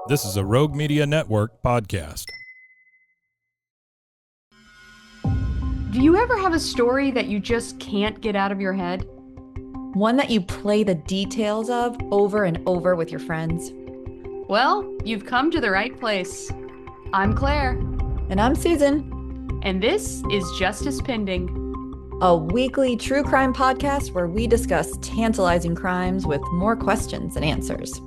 This is a Rogue Media Network podcast. Do you ever have a story that you just can't get out of your head? One that you play the details of over and over with your friends? Well, you've come to the right place. I'm Claire. And I'm Susan. And this is Justice Pending, a weekly true crime podcast where we discuss tantalizing crimes with more questions than answers.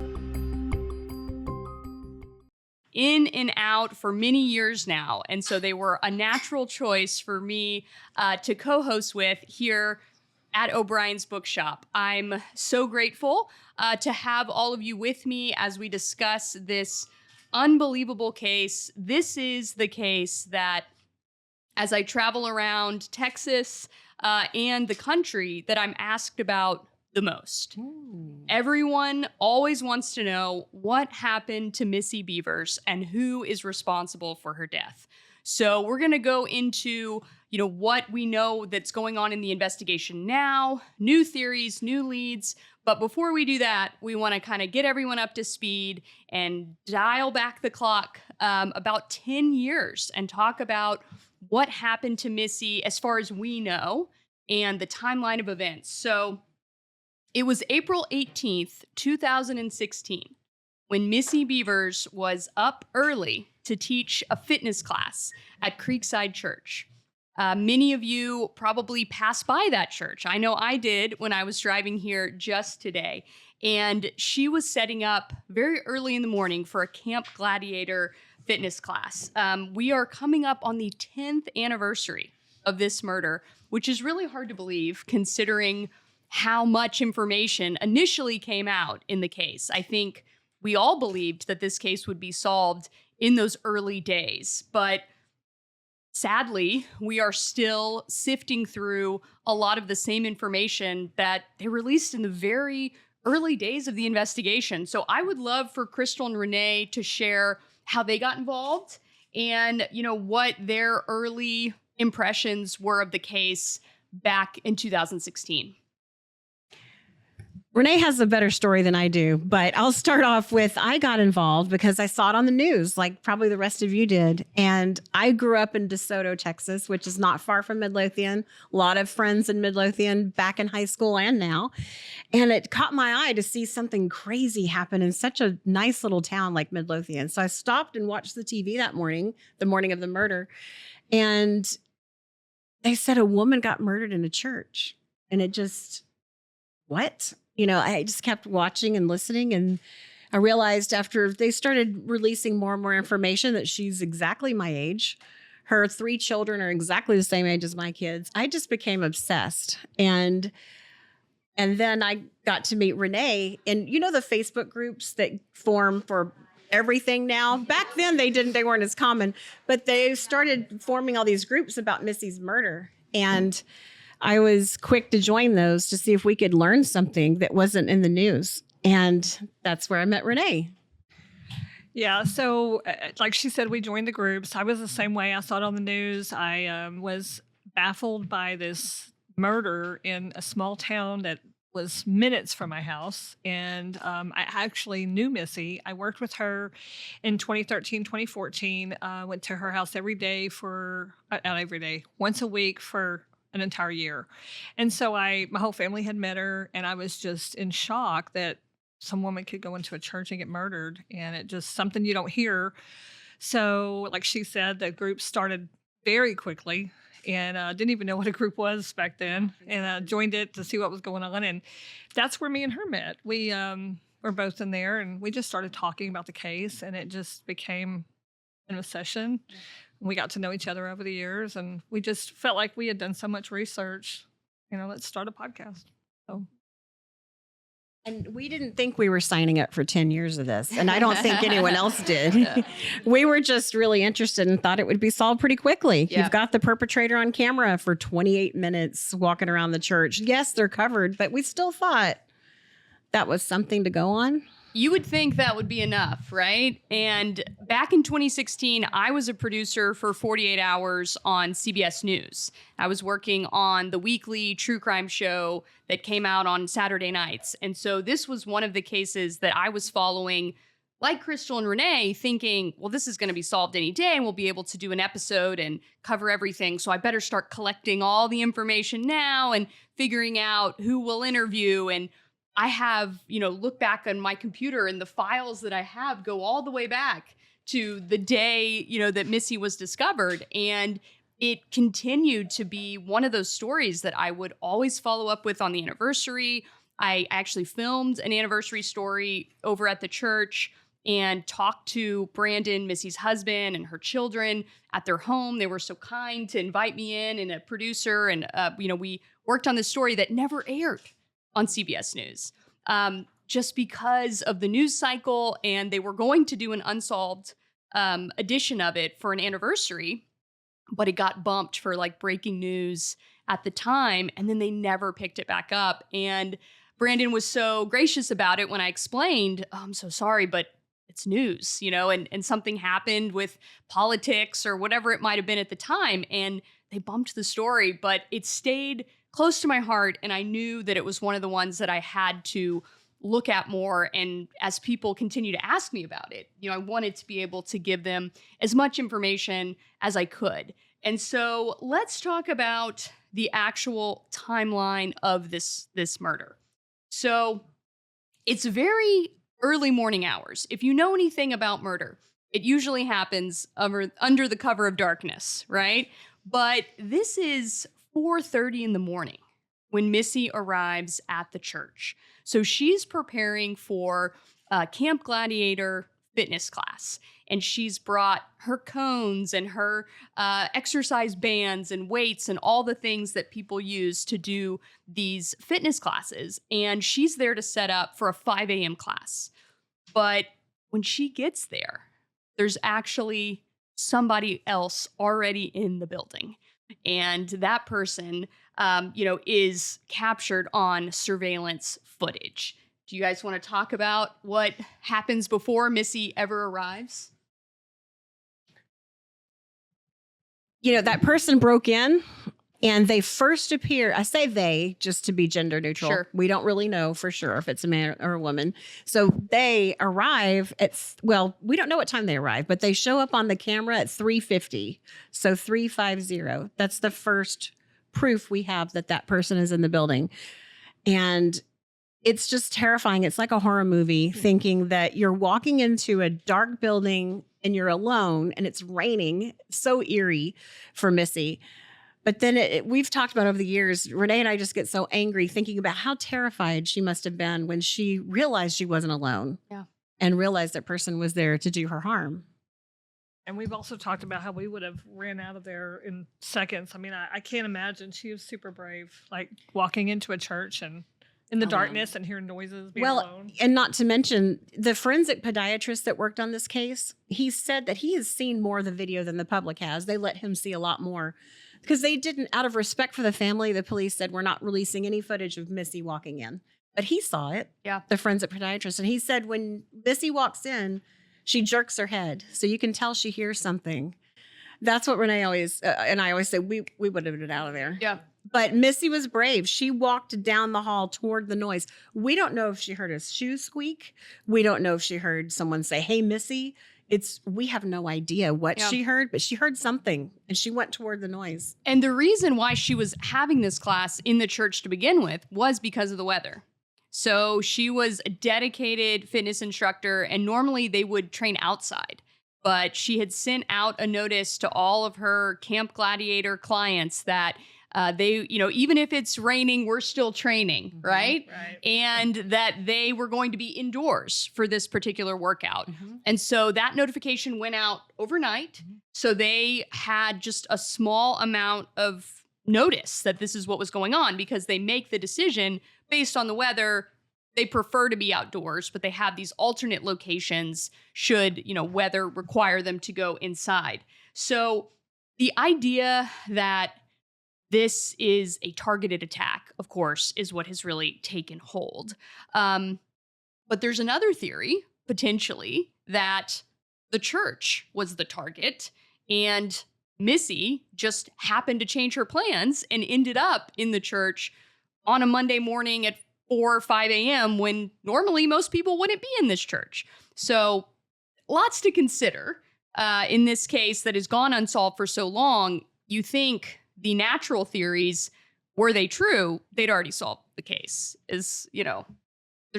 In and out for many years now, and so they were a natural choice for me to co-host with here at O'Brien's Bookshop. I'm so grateful to have all of you with me as we discuss this unbelievable case. This is the case that, as I travel around Texas and the country, that I'm asked about the most. Everyone always wants to know what happened to Missy Bevers and who is responsible for her death. So we're going to go into, what we know that's going on in the investigation now, new theories, new leads. But before we do that, we want to kind of get everyone up to speed and dial back the clock about 10 years and talk about what happened to Missy as far as we know and the timeline of events. So it was April 18th, 2016, when Missy Bevers was up early to teach a fitness class at Creekside Church. Many of you probably passed by that church. I know I did when I was driving here just today. And she was setting up very early in the morning for a Camp Gladiator fitness class. We are coming up on the 10th anniversary of this murder, which is really hard to believe considering how much information initially came out in the case. I think we all believed that this case would be solved in those early days, but sadly, we are still sifting through a lot of the same information that they released in the very early days of the investigation. So I would love for Crystal and Renae to share how they got involved and, what their early impressions were of the case back in 2016. Renae has a better story than I do, but I'll start off with I got involved because I saw it on the news, like probably the rest of you did. And I grew up in DeSoto, Texas, which is not far from Midlothian. A lot of friends in Midlothian back in high school and now. And it caught my eye to see something crazy happen in such a nice little town like Midlothian. So I stopped and watched the TV that morning, the morning of the murder. And they said a woman got murdered in a church. And it just, what? I just kept watching and listening, and I realized after they started releasing more and more information that she's exactly my age. Her 3 children are exactly the same age as my kids. I just became obsessed. And then I got to meet Renae, and the Facebook groups that form for everything now. Back then they weren't as common, but they started forming all these groups about Missy's murder. And I was quick to join those to see if we could learn something that wasn't in the news. And that's where I met Renae. Yeah. So like she said, we joined the groups. I was the same way. I saw it on the news. I was baffled by this murder in a small town that was minutes from my house. And I actually knew Missy. I worked with her in 2013, 2014. Went to her house every day once a week for an entire year. And so my whole family had met her, and I was just in shock that some woman could go into a church and get murdered, and it just something you don't hear. So like she said, the group started very quickly, and didn't even know what a group was back then, and joined it to see what was going on. And that's where me and her met. We were both in there, and we just started talking about the case, and it just became an obsession. We got to know each other over the years, and we just felt like we had done so much research. Let's start a podcast. So. And we didn't think we were signing up for 10 years of this, and I don't think anyone else did. We were just really interested and thought it would be solved pretty quickly. Yeah. You've got the perpetrator on camera for 28 minutes walking around the church. Yes, they're covered, but we still thought that was something to go on. You would think that would be enough, right? And back in 2016, I was a producer for 48 Hours on CBS News. I was working on the weekly true crime show that came out on Saturday nights. And so this was one of the cases that I was following like Crystal and Renae, thinking, well, this is going to be solved any day and we'll be able to do an episode and cover everything. So I better start collecting all the information now and figuring out who we'll interview. And I have, look back on my computer, and the files that I have go all the way back to the day, that Missy was discovered. And it continued to be one of those stories that I would always follow up with on the anniversary. I actually filmed an anniversary story over at the church and talked to Brandon, Missy's husband, and her children at their home. They were so kind to invite me in, and a producer. And, we worked on this story that never aired on CBS News, just because of the news cycle. And they were going to do an unsolved edition of it for an anniversary, but it got bumped for like breaking news at the time. And then they never picked it back up. And Brandon was so gracious about it when I explained, oh, I'm so sorry, but it's news, and something happened with politics or whatever it might have been at the time. And they bumped the story, but it stayed close to my heart. And I knew that it was one of the ones that I had to look at more. And as people continue to ask me about it, I wanted to be able to give them as much information as I could. And so let's talk about the actual timeline of this murder. So it's very early morning hours. If you know anything about murder, it usually happens under the cover of darkness, right? But this is 4:30 in the morning when Missy arrives at the church. So she's preparing for Camp Gladiator fitness class. And she's brought her cones and her exercise bands and weights and all the things that people use to do these fitness classes. And she's there to set up for a 5 a.m. class. But when she gets there, there's actually somebody else already in the building. And that person, is captured on surveillance footage. Do you guys want to talk about what happens before Missy ever arrives? That person broke in and they first appear. I say they just to be gender neutral. Sure. We don't really know for sure if it's a man or a woman. So they arrive we don't know what time they arrive, but they show up on the camera at 3:50. So 3:50. That's the first proof we have that person is in the building. And it's just terrifying. It's like a horror movie, thinking that you're walking into a dark building and you're alone and it's raining. So eerie for Missy. But then we've talked about over the years, Renae and I just get so angry thinking about how terrified she must have been when she realized she wasn't alone. Yeah. And realized that person was there to do her harm. And we've also talked about how we would have ran out of there in seconds. I mean, I can't imagine. She was super brave, like walking into a church and in the darkness and hearing noises, being alone. And not to mention the forensic podiatrist that worked on this case, he said that he has seen more of the video than the public has. They let him see a lot more because they didn't, out of respect for the family, the police said, we're not releasing any footage of Missy walking in. But he saw it, the forensic podiatrist. And he said when Missy walks in, she jerks her head. So you can tell she hears something. That's what Renae always, and I always say, we would have been out of there. Yeah. But Missy was brave. She walked down the hall toward the noise. We don't know if she heard a shoe squeak. We don't know if she heard someone say, hey, Missy. We have no idea what she heard, but she heard something and she went toward the noise. And the reason why she was having this class in the church to begin with was because of the weather. So she was a dedicated fitness instructor, and normally they would train outside. But she had sent out a notice to all of her Camp Gladiator clients that they, even if it's raining, we're still training, right? And that they were going to be indoors for this particular workout. And so that notification went out overnight. So they had just a small amount of notice that this is what was going on, because they make the decision based on the weather. They prefer to be outdoors, but they have these alternate locations should, weather require them to go inside. So the idea that this is a targeted attack, of course, is what has really taken hold. But there's another theory, potentially, that the church was the target and Missy just happened to change her plans and ended up in the church on a Monday morning at 4 or 5 a.m. when normally most people wouldn't be in this church. So lots to consider in this case that has gone unsolved for so long. You think the natural theories, were they true, they'd already solved the case. There's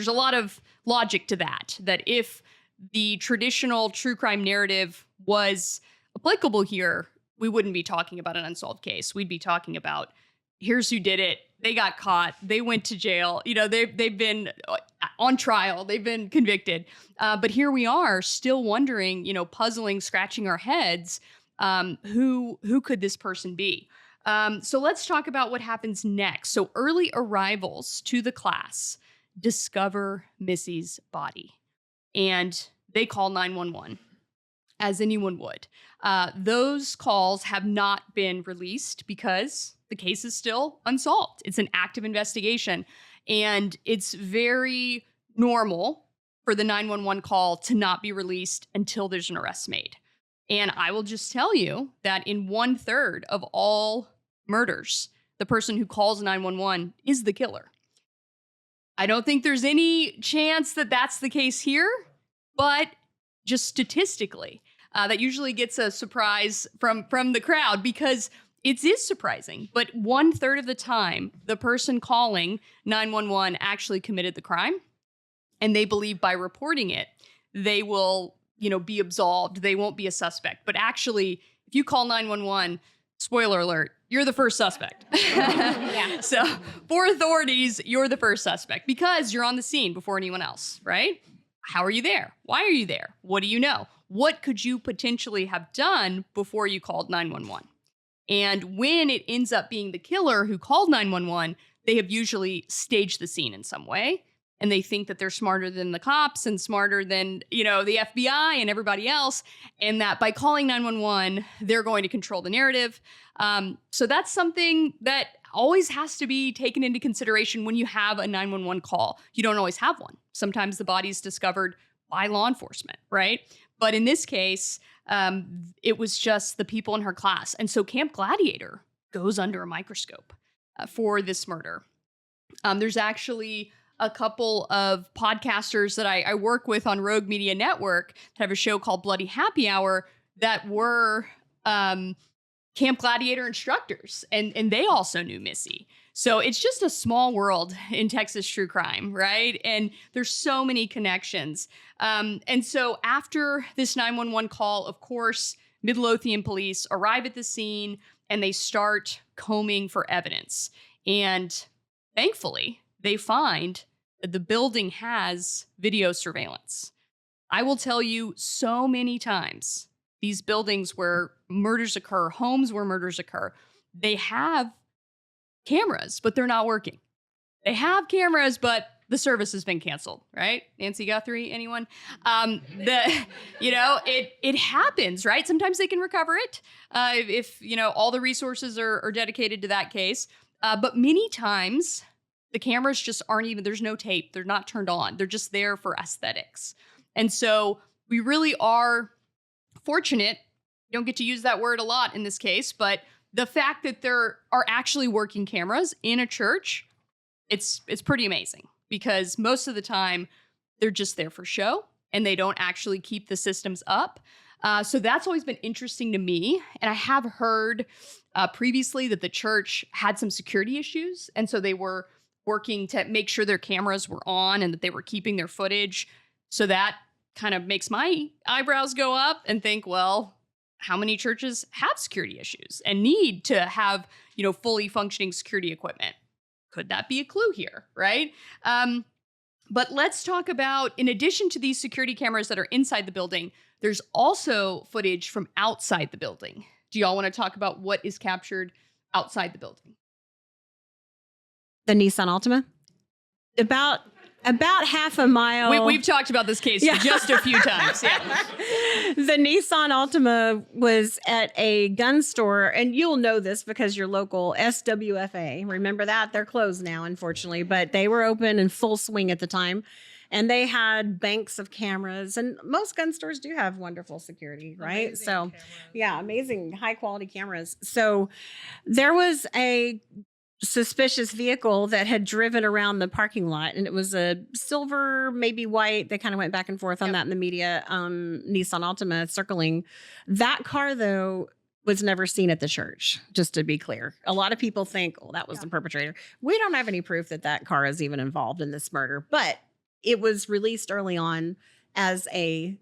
a lot of logic to that if the traditional true crime narrative was applicable here, we wouldn't be talking about an unsolved case. We'd be talking about, here's who did it. They got caught. They went to jail. They've been on trial. They've been convicted. But here we are still wondering, puzzling, scratching our heads. Who could this person be? So let's talk about what happens next. So early arrivals to the class discover Missy's body, and they call 911, as anyone would. Those calls have not been released because the case is still unsolved. It's an active investigation, and it's very normal for the 911 call to not be released until there's an arrest made. And I will just tell you that in 1/3 of all murders, the person who calls 911 is the killer. I don't think there's any chance that that's the case here, but just statistically, that usually gets a surprise from the crowd, because it is surprising. But 1/3 of the time, the person calling 911 actually committed the crime, and they believe by reporting it, they will, be absolved. They won't be a suspect. But actually, if you call 911, spoiler alert, you're the first suspect. Yeah. So for authorities, you're the first suspect because you're on the scene before anyone else, right? How are you there? Why are you there? What do you know? What could you potentially have done before you called 911? And when it ends up being the killer who called 911, they have usually staged the scene in some way. And they think that they're smarter than the cops and smarter than, the FBI and everybody else. And that by calling 911, they're going to control the narrative. So that's something that always has to be taken into consideration when you have a 911 call. You don't always have one. Sometimes the body's discovered by law enforcement, right? But in this case, it was just the people in her class. And so Camp Gladiator goes under a microscope for this murder. There's actually a couple of podcasters that I work with on Rogue Media Network that have a show called Bloody Happy Hour that were Camp Gladiator instructors, and they also knew Missy. So it's just a small world in Texas true crime, right? And there's so many connections. And so after this 911 call, of course, Midlothian police arrive at the scene and they start combing for evidence. And thankfully, they find that the building has video surveillance. I will tell you so many times, these buildings where murders occur, homes where murders occur, they have cameras, but they're not working. They have cameras, but the service has been canceled, right? Nancy Guthrie, anyone? It happens, right? Sometimes they can recover it if all the resources are dedicated to that case. But many times, the cameras just aren't even, there's no tape. They're not turned on. They're just there for aesthetics. And so we really are fortunate. You don't get to use that word a lot in this case, but the fact that there are actually working cameras in a church, it's pretty amazing, because most of the time they're just there for show and they don't actually keep the systems up. So that's always been interesting to me. And I have heard previously that the church had some security issues. And so they were working to make sure their cameras were on and that they were keeping their footage. So that kind of makes my eyebrows go up and think, well, how many churches have security issues and need to have, fully functioning security equipment? Could that be a clue here, right? But let's talk about, in addition to these security cameras that are inside the building, there's also footage from outside the building. Do y'all want to talk about what is captured outside the building? The Nissan Altima. About half a mile. We've talked about this case just a few times. Yeah. The Nissan Altima was at a gun store, and you'll know this because you're local, SWFA. Remember that? They're closed now, unfortunately, but they were open in full swing at the time. And they had banks of cameras, and most gun stores do have wonderful security, right? Amazing cameras. Amazing high quality cameras. So there was a suspicious vehicle that had driven around the parking lot, and it was a silver, maybe white. They kind of went back and forth on that in the media. Nissan Altima circling. That car, though, was never seen at the church, just to be clear. A lot of people think, oh, that was the perpetrator. We don't have any proof that that car is even involved in this murder, but it was released early on as a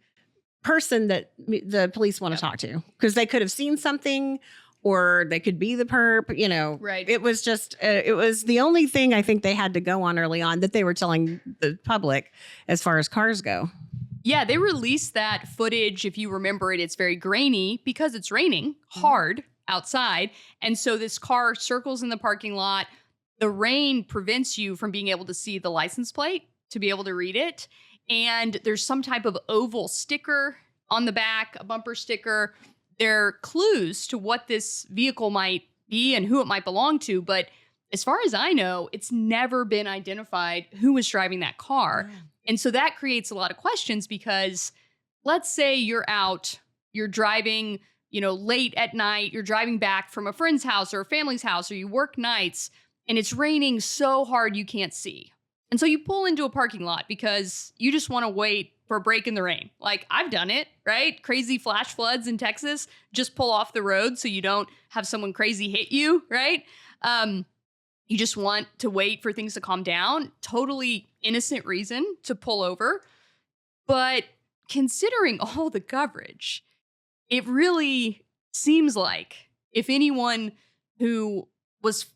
person that the police want to talk to, because they could have seen something, or they could be the perp, you know. Right. It was just, it was the only thing I think they had to go on early on that they were telling the public as far as cars go. Yeah, they released that footage. If you remember it, it's very grainy because it's raining hard outside. And so this car circles in the parking lot. The rain prevents you from being able to see the license plate, to be able to read it. And there's some type of oval sticker on the back, a bumper sticker. They're clues to what this vehicle might be and who it might belong to. But as far as I know, it's never been identified who was driving that car. Yeah. And so that creates a lot of questions, because let's say you're out, you're driving, late at night, you're driving back from a friend's house or a family's house, or you work nights, and it's raining so hard you can't see. And so you pull into a parking lot because you just want to wait for a break in the rain. Like, I've done it, right? Crazy flash floods in Texas. Just pull off the road so you don't have someone crazy hit you, right? You just want to wait for things to calm down. Totally innocent reason to pull over. But considering all the coverage, it really seems like if anyone who was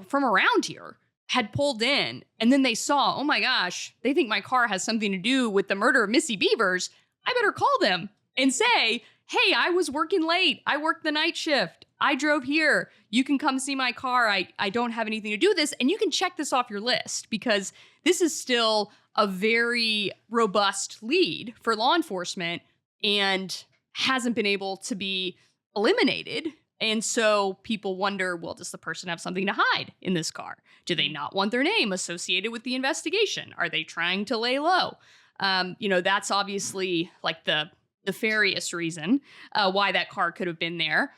from around here had pulled in and then they saw, oh my gosh, they think my car has something to do with the murder of Missy Bevers, I better call them and say, hey, I was working late. I worked the night shift. I drove here. You can come see my car. I don't have anything to do with this. And you can check this off your list, because this is still a very robust lead for law enforcement and hasn't been able to be eliminated. And so people wonder, well, does the person have something to hide in this car? Do they not want their name associated with the investigation? Are they trying to lay low? That's obviously like the nefarious reason why that car could have been there.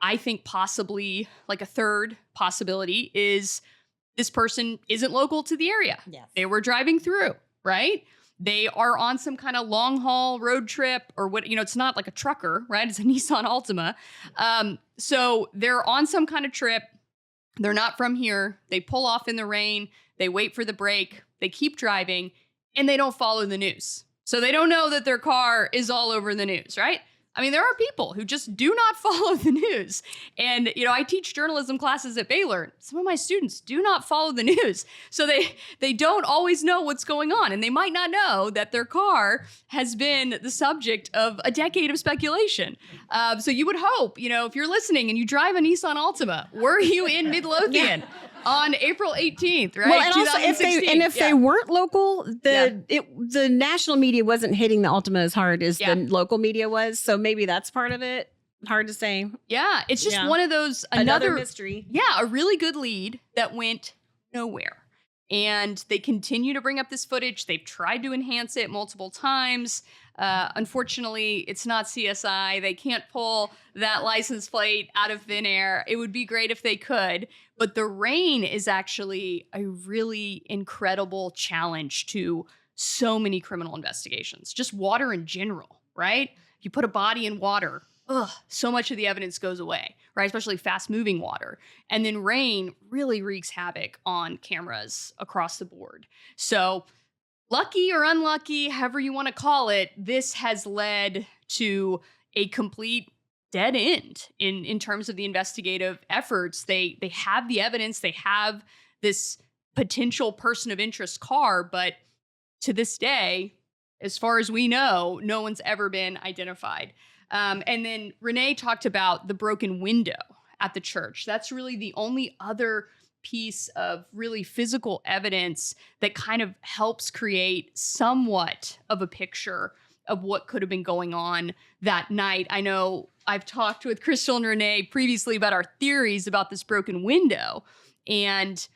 I think possibly like a third possibility is this person isn't local to the area. Yes. They were driving through, right? They are on some kind of long haul road trip, or what, it's not like a trucker, right? It's a Nissan Altima. So they're on some kind of trip. They're not from here. They pull off in the rain. They wait for the break. They keep driving, and they don't follow the news. So they don't know that their car is all over the news, right? I mean, there are people who just do not follow the news. And, I teach journalism classes at Baylor. Some of my students do not follow the news. So they don't always know what's going on. And they might not know that their car has been the subject of a decade of speculation. So you would hope, if you're listening and you drive a Nissan Altima, were you in Midlothian on April 18th, right? Well, and also if they weren't local, the national media wasn't hitting the Altima as hard as the local media was. So maybe that's part of it. Hard to say. Yeah, it's just one of those, another mystery. Yeah, a really good lead that went nowhere. And they continue to bring up this footage. They've tried to enhance it multiple times. Unfortunately, it's not CSI. They can't pull that license plate out of thin air. It would be great if they could. But the rain is actually a really incredible challenge to so many criminal investigations. Just water in general, right? You put a body in water, so much of the evidence goes away, right? Especially fast-moving water. And then rain really wreaks havoc on cameras across the board. So lucky or unlucky, however you want to call it, this has led to a complete dead end in terms of the investigative efforts. They have the evidence. They have this potential person of interest car, but to this day, as far as we know, no one's ever been identified. And then Renae talked about the broken window at the church. That's really the only other piece of really physical evidence that kind of helps create somewhat of a picture of what could have been going on that night. I know I've talked with Crystal and Renae previously about our theories about this broken window and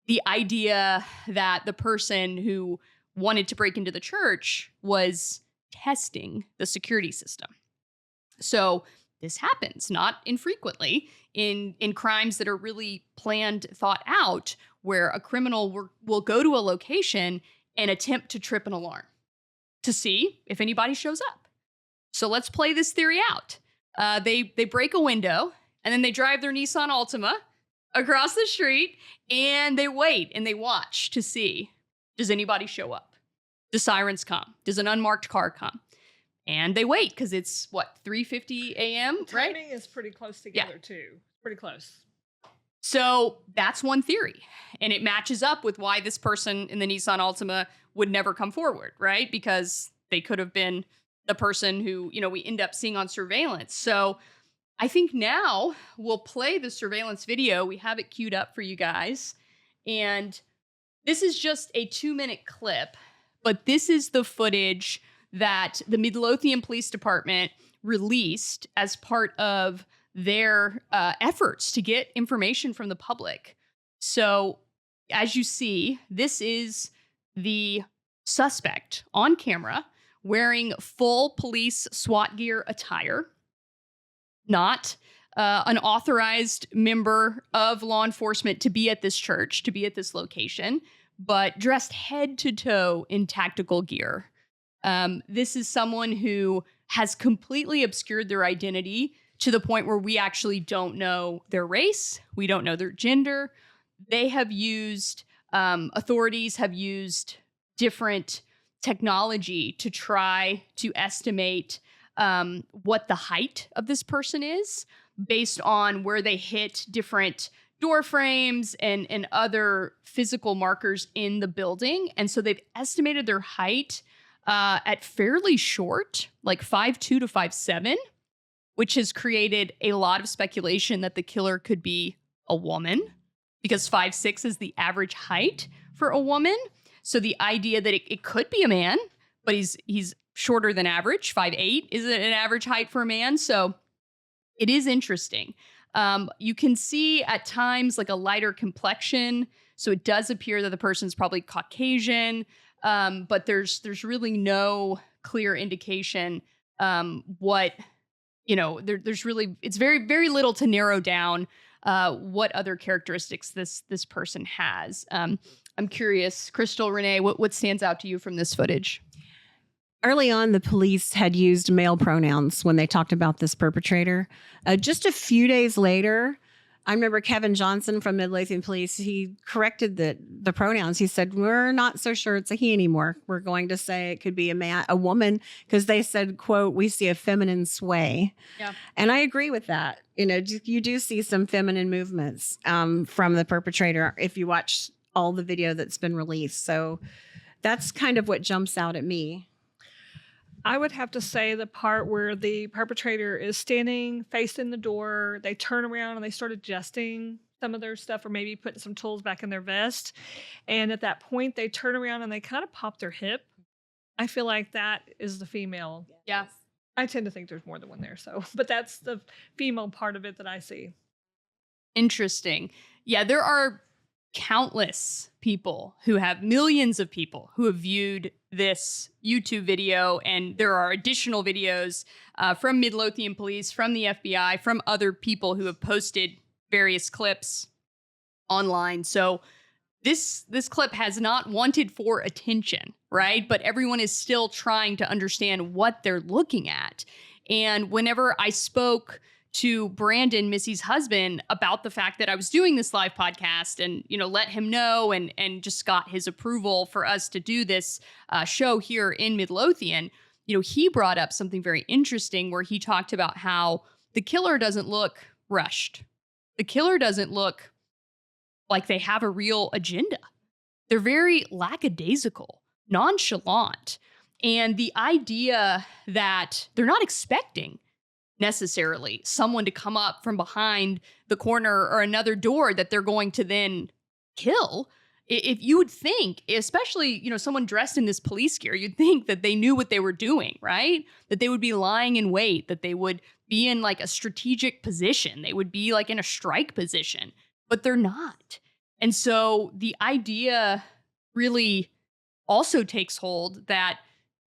the idea that the person who wanted to break into the church was testing the security system. So this happens, not infrequently in crimes that are really planned, thought out, where a criminal will go to a location and attempt to trip an alarm to see if anybody shows up. So let's play this theory out. They break a window, and then they drive their Nissan Altima across the street, and they wait and they watch to see, does anybody show up? Do sirens come? Does an unmarked car come? And they wait because it's, 3:50 a.m., right? Timing is pretty close together, too. Pretty close. So that's one theory. And it matches up with why this person in the Nissan Altima would never come forward, right? Because they could have been the person who, we end up seeing on surveillance. So I think now we'll play the surveillance video. We have it queued up for you guys. And this is just a 2-minute clip, but this is the footage that the Midlothian Police Department released as part of their efforts to get information from the public. So as you see, this is the suspect on camera wearing full police SWAT gear attire, not an authorized member of law enforcement to be at this church, to be at this location, but dressed head to toe in tactical gear. This is someone who has completely obscured their identity to the point where we actually don't know their race. We don't know their gender. They have used, authorities have used different technology to try to estimate what the height of this person is based on where they hit different door frames and other physical markers in the building. And so they've estimated their height at fairly short, like 5'2" to 5'7", which has created a lot of speculation that the killer could be a woman, because 5'6" is the average height for a woman. So the idea that it could be a man, but he's shorter than average. 5'8" is an average height for a man. So it is interesting. You can see at times like a lighter complexion. So it does appear that the person's probably Caucasian, but there's really no clear indication there's really, it's very, very little to narrow down what other characteristics this person has. I'm curious, Crystal, Renae, what stands out to you from this footage? Early on, the police had used male pronouns when they talked about this perpetrator. Just a few days later, I remember Kevin Johnson from Midlothian Police, he corrected the pronouns. He said, we're not so sure it's a he anymore. We're going to say it could be a woman, because they said, quote, we see a feminine sway. Yeah. And I agree with that. You do see some feminine movements from the perpetrator if you watch all the video that's been released. So that's kind of what jumps out at me. I would have to say the part where the perpetrator is standing facing the door, they turn around and they start adjusting some of their stuff or maybe putting some tools back in their vest. And at that point, they turn around and they kind of pop their hip. I feel like that is the female. Yeah. I tend to think there's more than one there. But that's the female part of it that I see. Interesting. Yeah, there are countless people millions of people who have viewed this YouTube video, and there are additional videos from Midlothian Police, from the FBI, from other people who have posted various clips online. So this clip has not wanted for attention, right? But everyone is still trying to understand what they're looking at. And whenever I spoke to Brandon, Missy's husband, about the fact that I was doing this live podcast and, let him know and just got his approval for us to do this show here in Midlothian, he brought up something very interesting where he talked about how the killer doesn't look rushed. The killer doesn't look like they have a real agenda. They're very lackadaisical, nonchalant. And the idea that they're not expecting necessarily someone to come up from behind the corner or another door that they're going to then kill. If you would think, especially, someone dressed in this police gear, you'd think that they knew what they were doing, right? That they would be lying in wait, that they would be in like a strategic position. They would be like in a strike position, but they're not. And so the idea really also takes hold that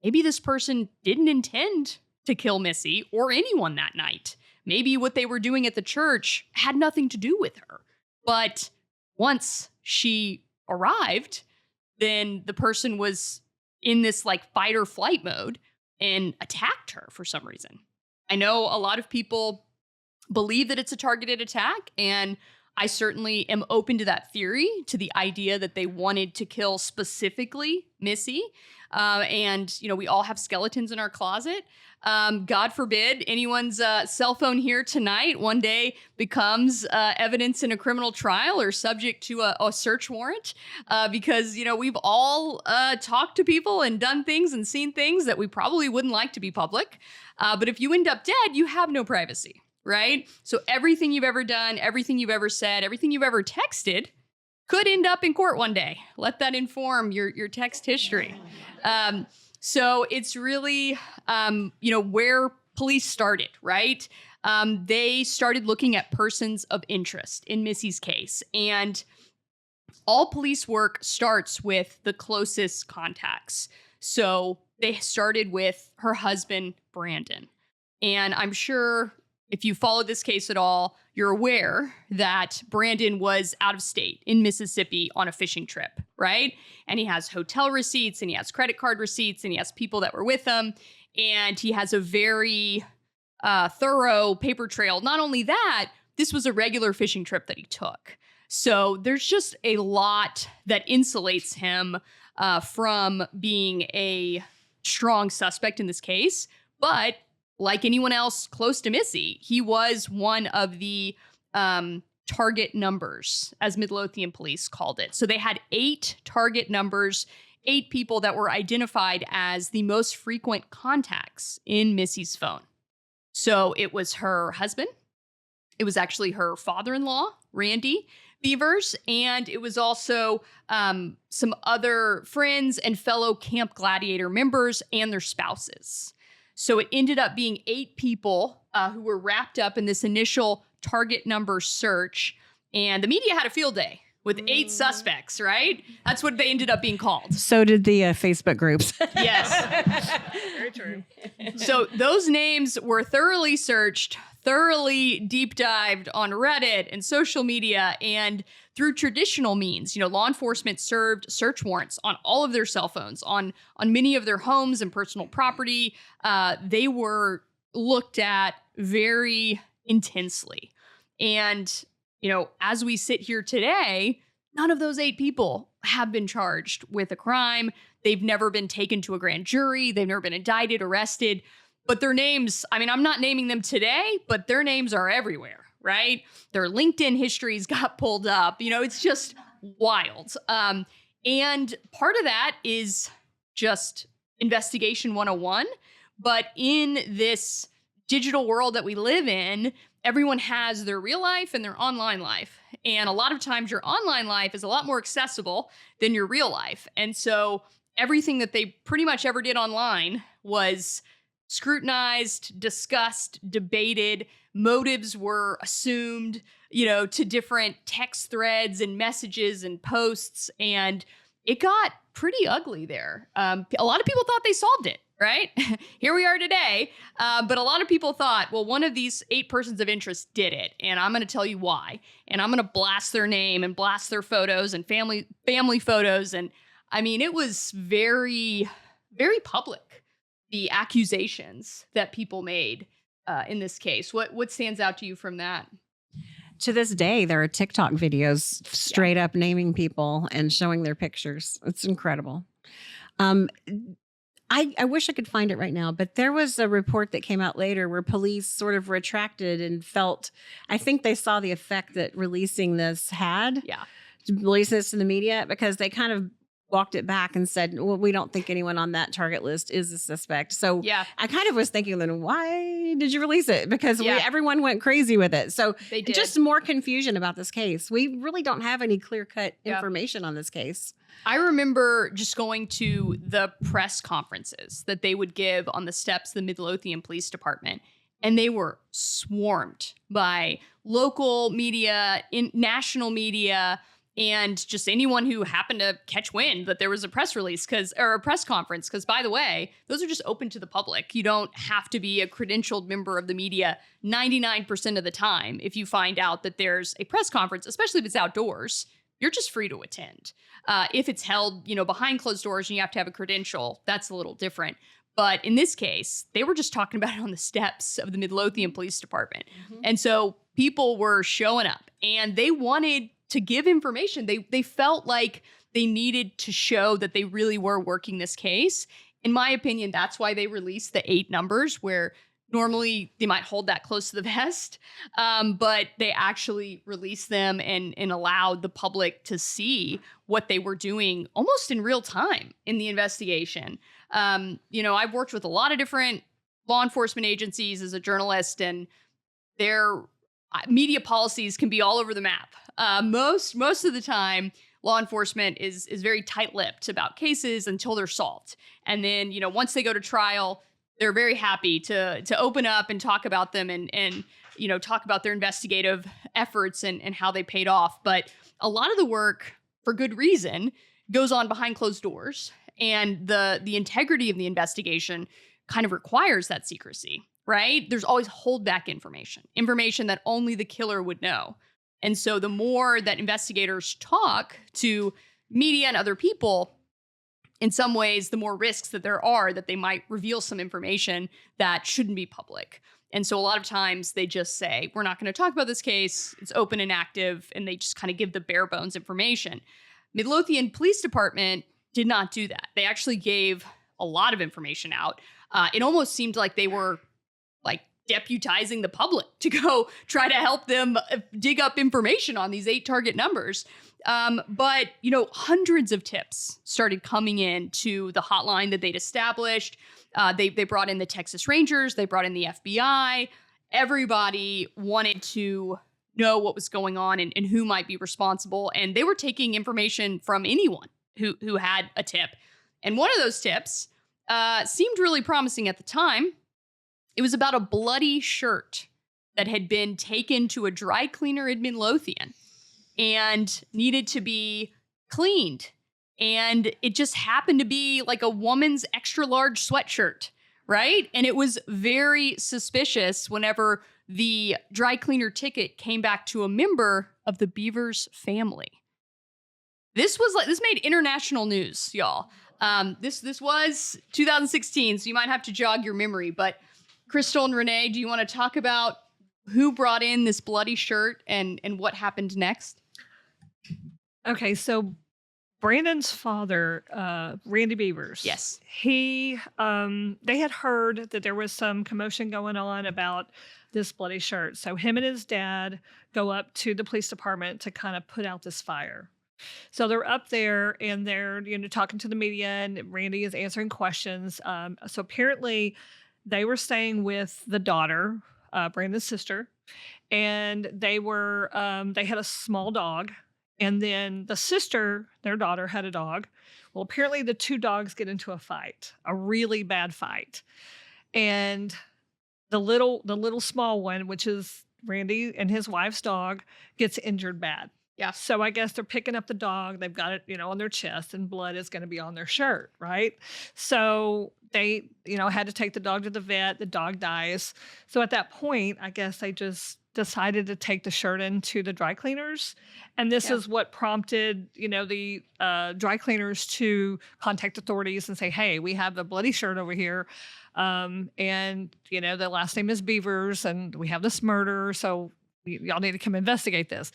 maybe this person didn't intend to kill Missy or anyone that night, maybe what they were doing at the church had nothing to do with her. But once she arrived, then the person was in this like fight or flight mode and attacked her for some reason. I know a lot of people believe that it's a targeted attack, and I certainly am open to that theory, to the idea that they wanted to kill specifically Missy. And, you know, we all have skeletons in our closet. God forbid anyone's cell phone here tonight one day becomes evidence in a criminal trial or subject to a search warrant, because, you know, we've all talked to people and done things and seen things that we probably wouldn't like to be public. But if you end up dead, you have no privacy, right? So everything you've ever done, everything you've ever said, everything you've ever texted could end up in court one day. Let that inform your text history. So it's really, you know, where police started, right? They started looking at persons of interest in Missy's case. And all police work starts with the closest contacts. So they started with her husband, Brandon. And I'm sure if you followed this case at all, you're aware that Brandon was out of state in Mississippi on a fishing trip, right? And he has hotel receipts and he has credit card receipts and he has people that were with him. And he has a very thorough paper trail. Not only that, this was a regular fishing trip that he took. So there's just a lot that insulates him from being a strong suspect in this case. But like anyone else close to Missy, he was one of the target numbers, as Midlothian police called it. So they had 8 target numbers, 8 people that were identified as the most frequent contacts in Missy's phone. So it was her husband. It was actually her father-in-law, Randy Bevers, and it was also some other friends and fellow Camp Gladiator members and their spouses. So it ended up being 8 people who were wrapped up in this initial target number search. And the media had a field day with 8 suspects, right? That's what they ended up being called. So did the Facebook groups. Yes. Very true. So those names were thoroughly searched, thoroughly deep dived on Reddit and social media, and through traditional means. You know, law enforcement served search warrants on all of their cell phones, on many of their homes and personal property. They were looked at very intensely. And, you know, as we sit here today, none of those 8 people have been charged with a crime. They've never been taken to a grand jury. They've never been indicted, arrested. But their names, I mean, I'm not naming them today, but their names are everywhere, right? Their LinkedIn histories got pulled up. You know, it's just wild. And part of that is just investigation 101. But in this digital world that we live in, everyone has their real life and their online life. And a lot of times your online life is a lot more accessible than your real life. And so everything that they pretty much ever did online was scrutinized, discussed, debated. Motives were assumed, you know, to different text threads and messages and posts. And it got pretty ugly there. A lot of people thought they solved it, right? Here we are today. But a lot of people thought, well, one of these 8 persons of interest did it. And I'm going to tell you why. And I'm going to blast their name and blast their photos and family photos. And I mean, it was very, very public, the accusations that people made in this case. What stands out to you from that? To this day, there are TikTok videos straight up naming people and showing their pictures. It's incredible. I wish I could find it right now, but there was a report that came out later where police sort of retracted and felt, I think they saw the effect that releasing this had. Yeah. Releasing this to the media, because they kind of walked it back and said, well, we don't think anyone on that target list is a suspect. So yeah. I kind of was thinking, then why did you release it? Because everyone went crazy with it. So they did. Just more confusion about this case. We really don't have any clear-cut information on this case. I remember just going to the press conferences that they would give on the steps of the Midlothian Police Department, and they were swarmed by local media, national media, and just anyone who happened to catch wind that there was a press release or a press conference. Because by the way, those are just open to the public. You don't have to be a credentialed member of the media 99% of the time. If you find out that there's a press conference, especially if it's outdoors, you're just free to attend. If it's held, behind closed doors and you have to have a credential, that's a little different. But in this case, they were just talking about it on the steps of the Midlothian Police Department. And so people were showing up and they wanted to give information. They felt like they needed to show that they really were working this case. In my opinion, that's why they released the 8 numbers, where normally they might hold that close to the vest, but they actually released them and allowed the public to see what they were doing almost in real time in the investigation. I've worked with a lot of different law enforcement agencies as a journalist, and their media policies can be all over the map. Most of the time, law enforcement is very tight-lipped about cases until they're solved. And then, once they go to trial, they're very happy to open up and talk about them and talk about their investigative efforts and how they paid off. But a lot of the work, for good reason, goes on behind closed doors. And the integrity of the investigation kind of requires that secrecy, right? There's always holdback information that only the killer would know. And so the more that investigators talk to media and other people, in some ways, the more risks that there are that they might reveal some information that shouldn't be public. And so a lot of times they just say, we're not going to talk about this case. It's open and active. And they just kind of give the bare bones information. Midlothian Police Department did not do that. They actually gave a lot of information out. It almost seemed like they were deputizing the public to go try to help them dig up information on these 8 target numbers. But hundreds of tips started coming in to the hotline that they'd established. They brought in the Texas Rangers. They brought in the FBI. Everybody wanted to know what was going on and who might be responsible. And they were taking information from anyone who had a tip. And one of those tips seemed really promising at the time. It was about a bloody shirt that had been taken to a dry cleaner in Midlothian and needed to be cleaned. And it just happened to be like a woman's extra large sweatshirt, right? And it was very suspicious whenever the dry cleaner ticket came back to a member of the Bevers family. This made international news, y'all. This was 2016, so you might have to jog your memory. But Crystal and Renae, do you want to talk about who brought in this bloody shirt and what happened next? Okay, so Brandon's father, Randy Bevers. Yes. They had heard that there was some commotion going on about this bloody shirt. So him and his dad go up to the police department to kind of put out this fire. So they're up there and they're, talking to the media, and Randy is answering questions. So apparently they were staying with the daughter, Brandon's sister, and they had a small dog. And then the sister, their daughter, had a dog. Well, apparently the 2 dogs get into a fight, a really bad fight. And the little small one, which is Randy and his wife's dog, gets injured bad. Yeah. So I guess they're picking up the dog. They've got it, on their chest, and blood is going to be on their shirt, right? So they, had to take the dog to the vet. The dog dies. So at that point, I guess they just decided to take the shirt into the dry cleaners. And this is what prompted, the dry cleaners to contact authorities and say, hey, we have the bloody shirt over here. And, the last name is Bevers, and we have this murder. So y'all need to come investigate this.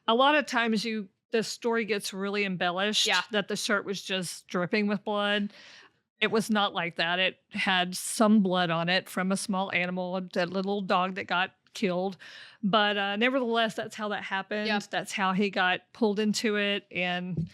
A lot of times the story gets really embellished that the shirt was just dripping with blood. It was not like that. It had some blood on it from a small animal, that little dog that got killed. But nevertheless, that's how that happened. Yeah. That's how he got pulled into it. And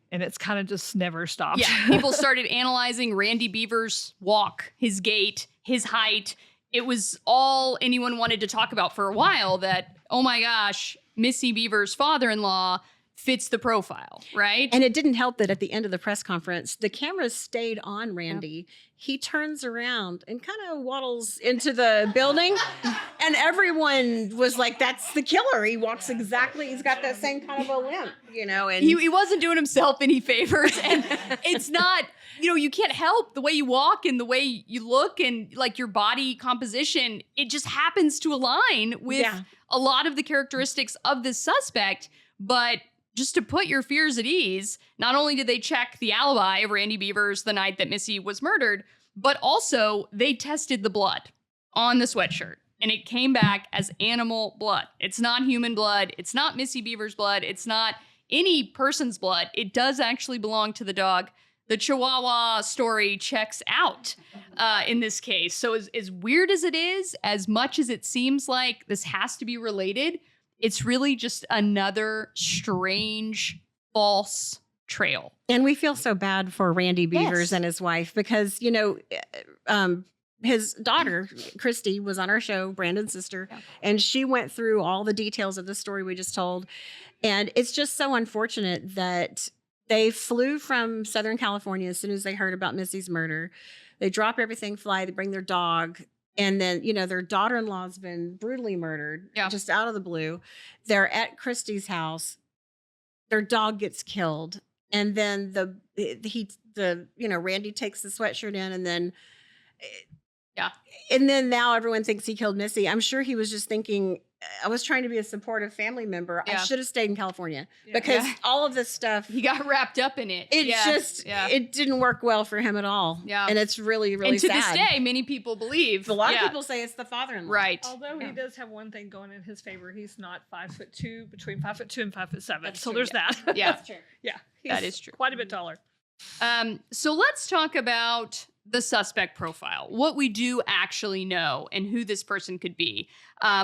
it's kind of just never stopped. Yeah, people started analyzing Randy Bevers' walk, his gait, his height. It was all anyone wanted to talk about for a while, that, oh my gosh, Missy Bevers' father-in-law fits the profile, right? And it didn't help that at the end of the press conference, the cameras stayed on Randy. He turns around and kind of waddles into the building. And everyone was like, that's the killer. He walks exactly, he's got that same kind of a limp, and he wasn't doing himself any favors. And it's not, you can't help the way you walk and the way you look and like your body composition. It just happens to align with a lot of the characteristics of this suspect. But just to put your fears at ease, not only did they check the alibi of Randy Bevers the night that Missy was murdered, but also they tested the blood on the sweatshirt. And it came back as animal blood. It's not human blood. It's not Missy Bevers' blood. It's not any person's blood. It does actually belong to the dog. The Chihuahua story checks out in this case. So as weird as it is, as much as it seems like this has to be related, it's really just another strange, false trail. And we feel so bad for Randy Bevers and his wife because, his daughter, Christy, was on our show, Brandon's sister, and she went through all the details of the story we just told. And it's just so unfortunate that they flew from Southern California as soon as they heard about Missy's murder. They drop everything, fly, they bring their dog. And then, their daughter-in-law's been brutally murdered just out of the blue. They're at Christy's house. Their dog gets killed. And then Randy takes the sweatshirt in and then and then now everyone thinks he killed Missy. I'm sure he was just thinking, I was trying to be a supportive family member. I should have stayed in California because all of this stuff. He got wrapped up in it. It didn't work well for him at all. Yeah. And it's really, really sad. And to this day, many people believe. A lot of people say it's the father-in-law. Right. Although he does have one thing going in his favor. He's not 5'2", between 5'2" and 5'7". So there's that. Yeah. That's true. Yeah. That is true. Quite a bit taller. So let's talk about the suspect profile, what we do actually know and who this person could be.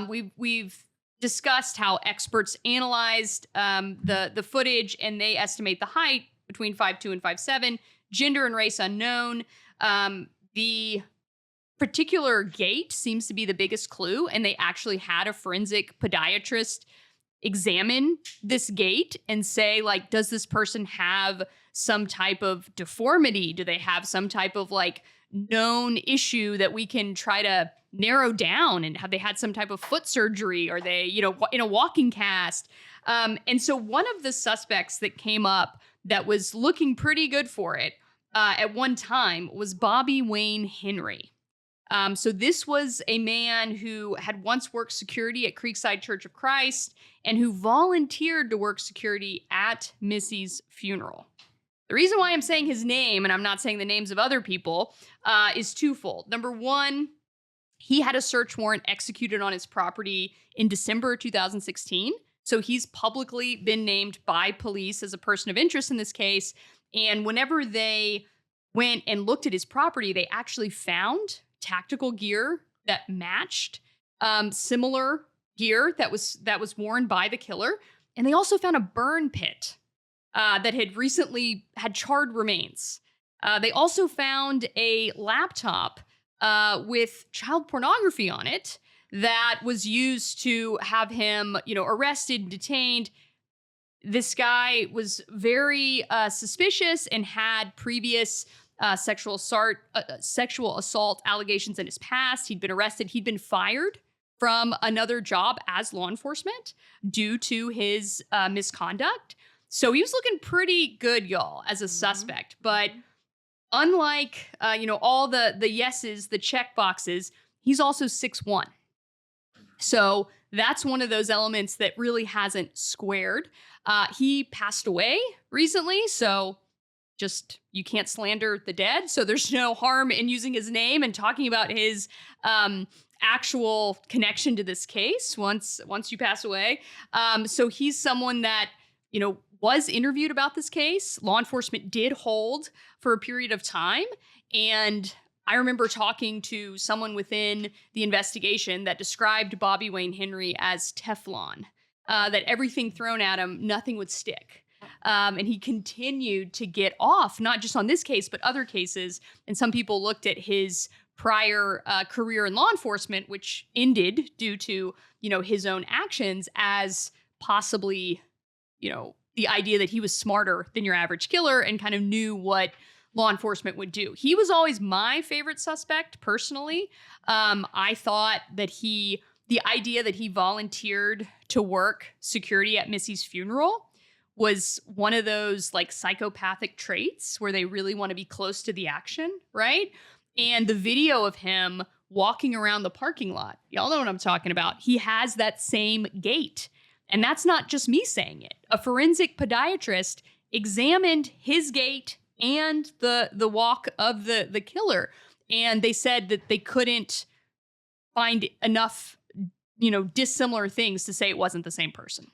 We've discussed how experts analyzed the footage and they estimate the height between 5'2" and 5'7", gender and race unknown. The particular gait seems to be the biggest clue, and they actually had a forensic podiatrist examine this gait and say, like, does this person have some type of deformity? Do they have some type of known issue that we can try to narrow down? And have they had some type of foot surgery? Are they, in a walking cast? And so one of the suspects that came up that was looking pretty good for it at one time was Bobby Wayne Henry. So this was a man who had once worked security at Creekside Church of Christ and who volunteered to work security at Missy's funeral. The reason why I'm saying his name, and I'm not saying the names of other people, is twofold. Number one, he had a search warrant executed on his property in December 2016. So he's publicly been named by police as a person of interest in this case. And whenever they went and looked at his property, they actually found tactical gear that matched similar gear that was worn by the killer. And they also found a burn pit that had recently had charred remains. They also found a laptop with child pornography on it that was used to have him, arrested, detained. This guy was very suspicious and had previous sexual assault allegations in his past. He'd been arrested. He'd been fired from another job as law enforcement due to his misconduct. So he was looking pretty good, y'all, as a suspect. But unlike, all the yeses, the check boxes, he's also 6'1". So that's one of those elements that really hasn't squared. He passed away recently, so just you can't slander the dead. So there's no harm in using his name and talking about his actual connection to this case once you pass away. So he's someone that, was interviewed about this case. Law enforcement did hold for a period of time. And I remember talking to someone within the investigation that described Bobby Wayne Henry as Teflon, that everything thrown at him, nothing would stick. And he continued to get off, not just on this case, but other cases. And some people looked at his prior career in law enforcement, which ended due to, his own actions, as possibly, the idea that he was smarter than your average killer and kind of knew what law enforcement would do. He was always my favorite suspect, personally. I thought that he the idea that he volunteered to work security at Missy's funeral was one of those like psychopathic traits where they really want to be close to the action, right? And the video of him walking around the parking lot, y'all know what I'm talking about. He has that same gait. And that's not just me saying it. A forensic podiatrist examined his gait and the walk of the killer. And they said that they couldn't find enough, dissimilar things to say it wasn't the same person.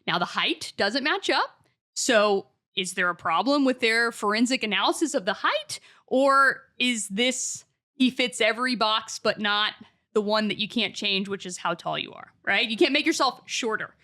Now, the height doesn't match up. So is there a problem with their forensic analysis of the height? Or is this, he fits every box, but not the one that you can't change, which is how tall you are, right? You can't make yourself shorter.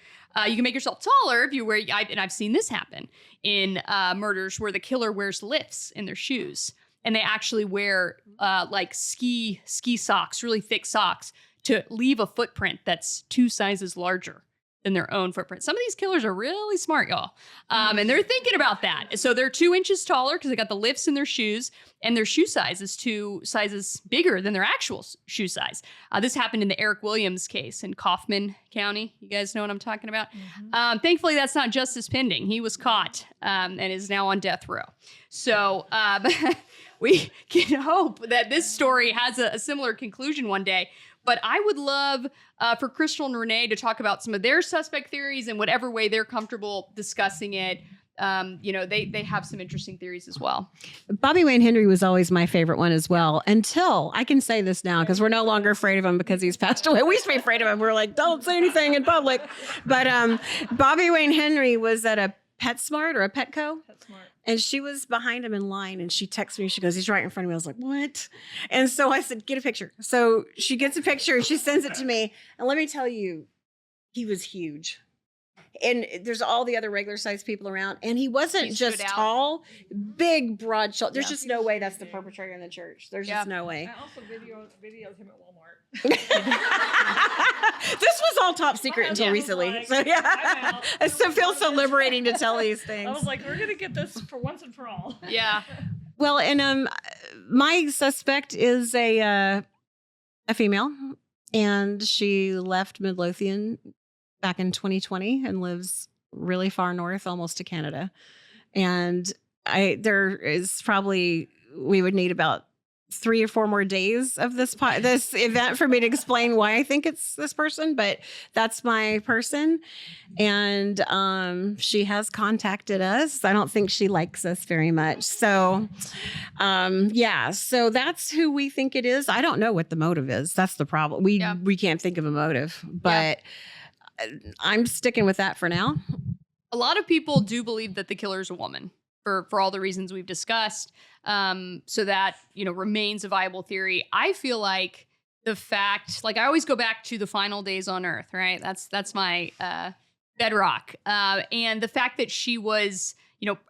You can make yourself taller if you wear, and I've seen this happen in murders where the killer wears lifts in their shoes. And they actually wear like ski socks, really thick socks, to leave a footprint that's 2 sizes larger than their own footprint. Some of these killers are really smart, y'all. And they're thinking about that. So they're 2 inches taller because they got the lifts in their shoes, and their shoe size is 2 sizes bigger than their actual shoe size. This happened in the Eric Williams case in Kaufman County. You guys know what I'm talking about? Mm-hmm. Thankfully, that's not justice pending. He was caught and is now on death row. So we can hope that this story has a similar conclusion one day. But I would love for Crystal and Renae to talk about some of their suspect theories in whatever way they're comfortable discussing it. They have some interesting theories as well. Bobby Wayne Henry was always my favorite one as well, until I can say this now because we're no longer afraid of him because he's passed away. We used to be afraid of him. We're like, don't say anything in public. But Bobby Wayne Henry was at a PetSmart or a Petco. PetSmart. And she was behind him in line, and she texted me. She goes, he's right in front of me. I was like, what? And so I said, get a picture. So she gets a picture, and she sends it to me. And let me tell you, he was huge. And there's all the other regular sized people around. And he wasn't just tall, big, broad shoulders. There's just no way that's the perpetrator in the church. There's just no way. I also videoed him at Walmart. This was all top secret until recently. Like, so yeah, it still feels so liberating to tell these things. I was like, we're gonna get this for once and for all. Yeah. Well, and my suspect is a female, and she left Midlothian back in 2020 and lives really far north, almost to Canada. And there is probably, we would need about 3 or 4 more days of this event for me to explain why I think it's this person, but that's my person. And she has contacted us. I don't think she likes us very much. So so that's who we think it is. I don't know what the motive is. That's the problem. We can't think of a motive, but I'm sticking with that for now. A lot of people do believe that the killer is a woman for all the reasons we've discussed. So that, remains a viable theory. I feel like the fact, like I always go back to the final days on Earth, right? That's my bedrock. And the fact that she was,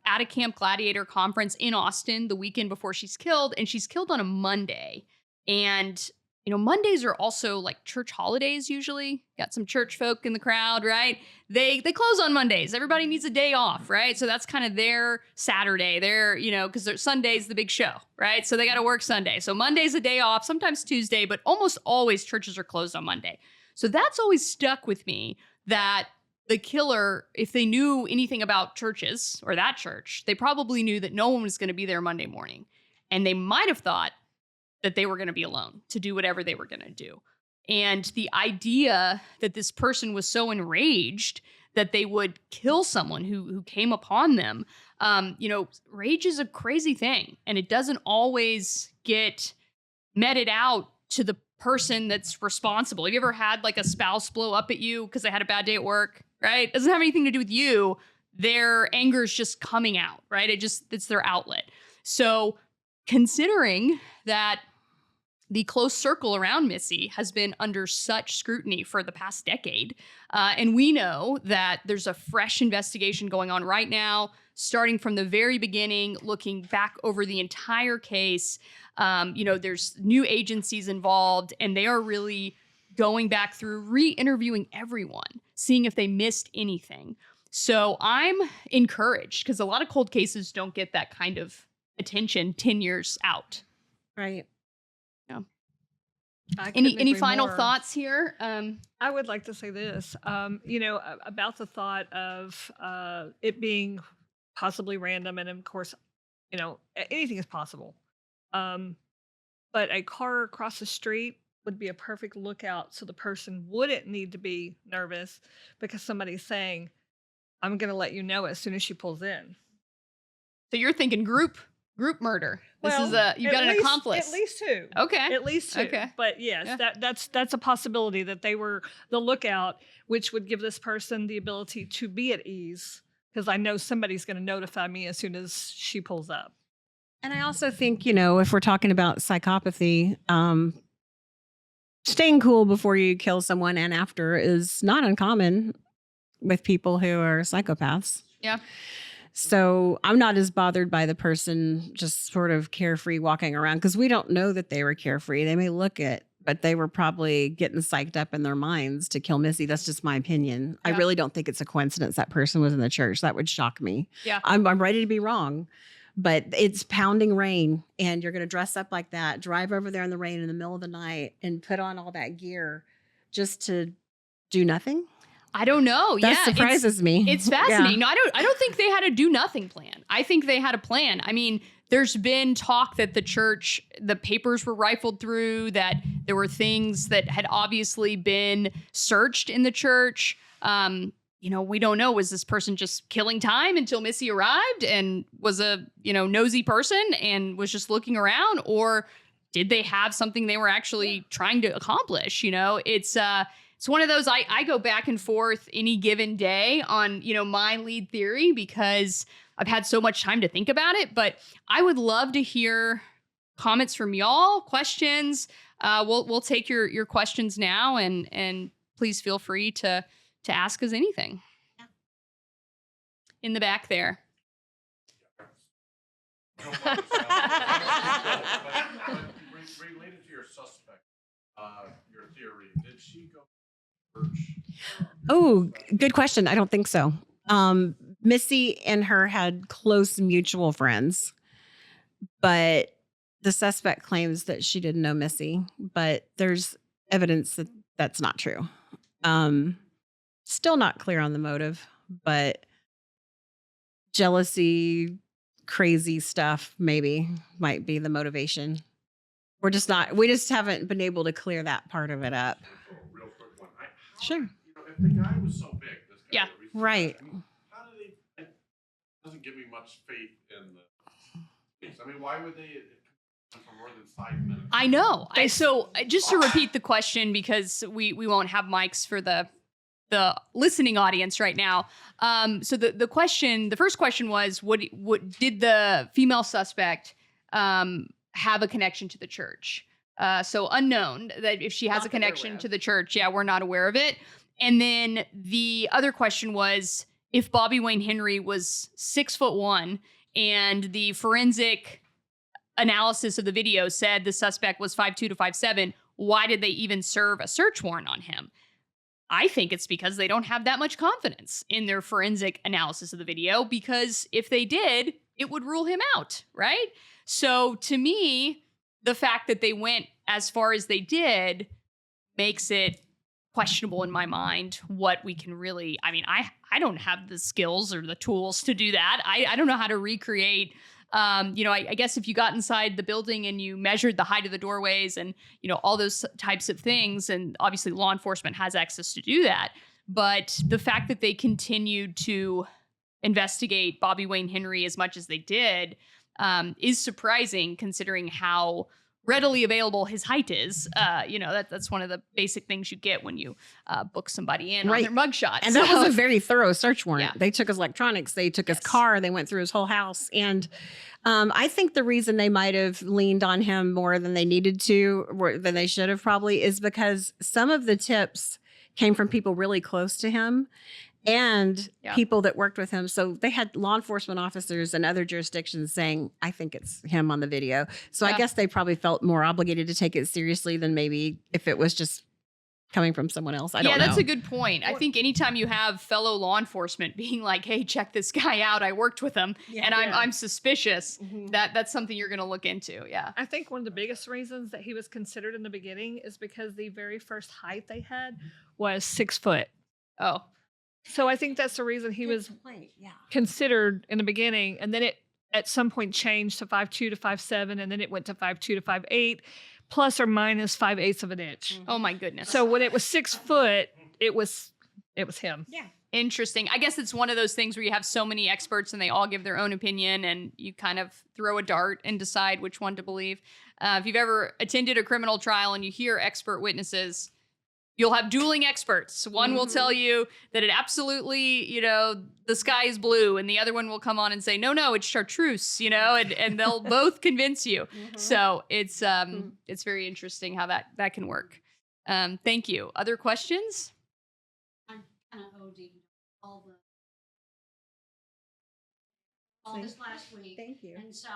at a Camp Gladiator conference in Austin the weekend before she's killed, and she's killed on a Monday. And Mondays are also like church holidays usually. Got some church folk in the crowd, right? They close on Mondays. Everybody needs a day off, right? So that's kind of their Saturday. Because Sunday's the big show, right? So they got to work Sunday. So Monday's a day off, sometimes Tuesday, but almost always churches are closed on Monday. So that's always stuck with me, that the killer, if they knew anything about churches or that church, they probably knew that no one was going to be there Monday morning. And they might have thought that they were going to be alone to do whatever they were going to do. And the idea that this person was so enraged that they would kill someone who came upon them, rage is a crazy thing. And it doesn't always get meted out to the person that's responsible. Have you ever had like a spouse blow up at you because they had a bad day at work, right? It doesn't have anything to do with you. Their anger is just coming out, right? It's their outlet. So considering that the close circle around Missy has been under such scrutiny for the past decade. And we know that there's a fresh investigation going on right now, starting from the very beginning, looking back over the entire case. There's new agencies involved, and they are really going back through, re-interviewing everyone, seeing if they missed anything. So I'm encouraged, because a lot of cold cases don't get that kind of attention 10 years out. Right. Yeah. Any final thoughts here? I would like to say this, about the thought of it being possibly random, and of course, anything is possible. But a car across the street would be a perfect lookout, so the person wouldn't need to be nervous because somebody's saying, "I'm going to let you know as soon as she pulls in." So you're thinking group murder. This is you got an accomplice. At least two. Okay. At least two. Okay. But yes, that's a possibility that they were the lookout, which would give this person the ability to be at ease because I know somebody's going to notify me as soon as she pulls up. And I also think, if we're talking about psychopathy, staying cool before you kill someone and after is not uncommon with people who are psychopaths. Yeah. So I'm not as bothered by the person just sort of carefree walking around because we don't know that they were carefree. They may look it, but they were probably getting psyched up in their minds to kill Missy. That's just my opinion. Yeah. I really don't think it's a coincidence that person was in the church. That would shock me. Yeah. I'm ready to be wrong. But it's pounding rain and you're going to dress up like that, drive over there in the rain in the middle of the night and put on all that gear just to do nothing. I don't know. That surprises me. It's fascinating. Yeah. No, I don't think they had a do nothing plan. I think they had a plan. I mean, there's been talk that the church, the papers were rifled through, that there were things that had obviously been searched in the church. We don't know. Was this person just killing time until Missy arrived and was a, nosy person and was just looking around? Or did they have something they were actually trying to accomplish? It's one of those, I go back and forth any given day on, my lead theory because I've had so much time to think about it. But I would love to hear comments from y'all, questions. We'll take your questions now and please feel free to ask us anything. Yeah. In the back there. Related to your suspect, your theory, did she go to church? Oh, good question. I don't think so. Missy and her had close mutual friends, but the suspect claims that she didn't know Missy, but there's evidence that that's not true. Still not clear on the motive, but jealousy, crazy stuff maybe might be the motivation. We just haven't been able to clear that part of it up. Real quick one. Sure. If the guy was so big, this guy, yeah, right. How did it doesn't give me much faith in the case. I mean, why would they for more than 5 minutes? I know. So just to repeat the question, because we won't have mics for the listening audience right now. So the first question was, what did the female suspect have a connection to the church? So unknown, that if she has a connection to the church, we're not aware of it. And then the other question was, if Bobby Wayne Henry was 6'1" and the forensic analysis of the video said the suspect was 5'2" to 5'7", why did they even serve a search warrant on him? I think it's because they don't have that much confidence in their forensic analysis of the video, because if they did, it would rule him out, right? So to me, the fact that they went as far as they did makes it questionable in my mind what we can really, I don't have the skills or the tools to do that. I don't know how to recreate. I guess if you got inside the building and you measured the height of the doorways and, all those types of things, and obviously law enforcement has access to do that. But the fact that they continued to investigate Bobby Wayne Henry as much as they did is surprising, considering how readily available his height is. That's one of the basic things you get when you book somebody in on their mugshot. And that was a very thorough search warrant. Yeah. They took his electronics, they took his car, they went through his whole house. And I think the reason they might have leaned on him more than they needed to, or than they should have probably, is because some of the tips came from people really close to him and people that worked with him. So they had law enforcement officers in other jurisdictions saying, I think it's him on the video. So I guess they probably felt more obligated to take it seriously than maybe if it was just coming from someone else. I don't Yeah, know. that's a good point. I think anytime you have fellow law enforcement being like, "Hey, check this guy out. I worked with him, and I'm suspicious." That's something you're going to look into. Yeah. I think one of the biggest reasons that he was considered in the beginning is because the very first height they had was 6 foot. Oh. So I think that's the reason he was considered in the beginning, and then it at some point changed to 5'2" to 5'7", and then it went to 5'2" to 5'8", plus or minus 5/8 of an inch. Oh my goodness. So when it was 6 foot, it was him. Yeah. Interesting. I guess it's one of those things where you have so many experts and they all give their own opinion, and you kind of throw a dart and decide which one to believe. If you've ever attended a criminal trial and you hear expert witnesses, you'll have dueling experts. One will tell you that it absolutely, the sky is blue, and the other one will come on and say, no, it's chartreuse, and they'll both convince you. So it's very interesting how that can work. Thank you. Other questions? I'm kind of OD all this last week. Thank you. And so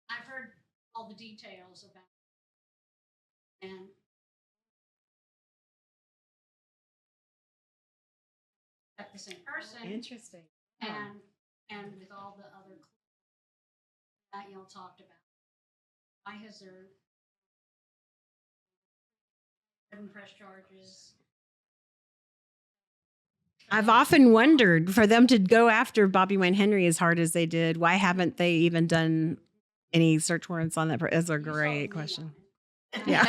I've heard all the details about it. And at the same person Interesting. and with all the other clues that y'all talked about. Why has there been press charges? I've often wondered, for them to go after Bobby Wayne Henry as hard as they did, why haven't they even done any search warrants on that? That's a great question. Yeah.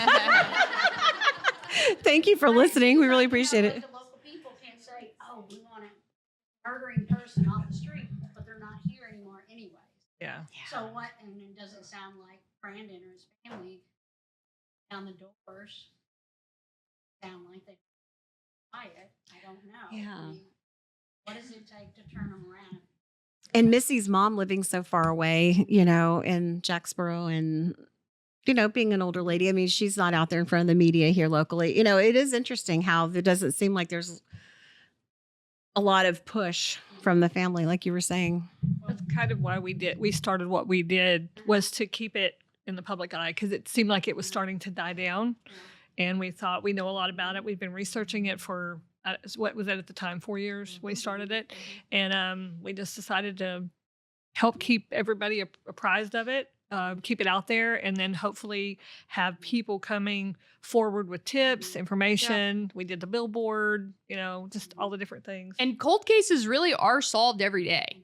Thank you for listening. We really appreciate it. The local people can't say, "Oh, we want a murdering person off the street," but they're not here anymore anyways. Yeah. So what? And it doesn't sound like Brandon or his family down the doors sound like they buy it. I don't know. Yeah. I mean, what does it take to turn them around? And Missy's mom living so far away, in Jacksboro, and, being an older lady. I mean, she's not out there in front of the media here locally. It is interesting how there doesn't seem like there's a lot of push from the family, like you were saying. That's kind of why we started what we did, was to keep it in the public eye, because it seemed like it was starting to die down. And we thought, we know a lot about it. We've been researching it for, what was it at the time, 4 years we started it. And we just decided to help keep everybody apprised of it, keep it out there, and then hopefully have people coming forward with tips, information. We did the billboard, just all the different things. And cold cases really are solved every day.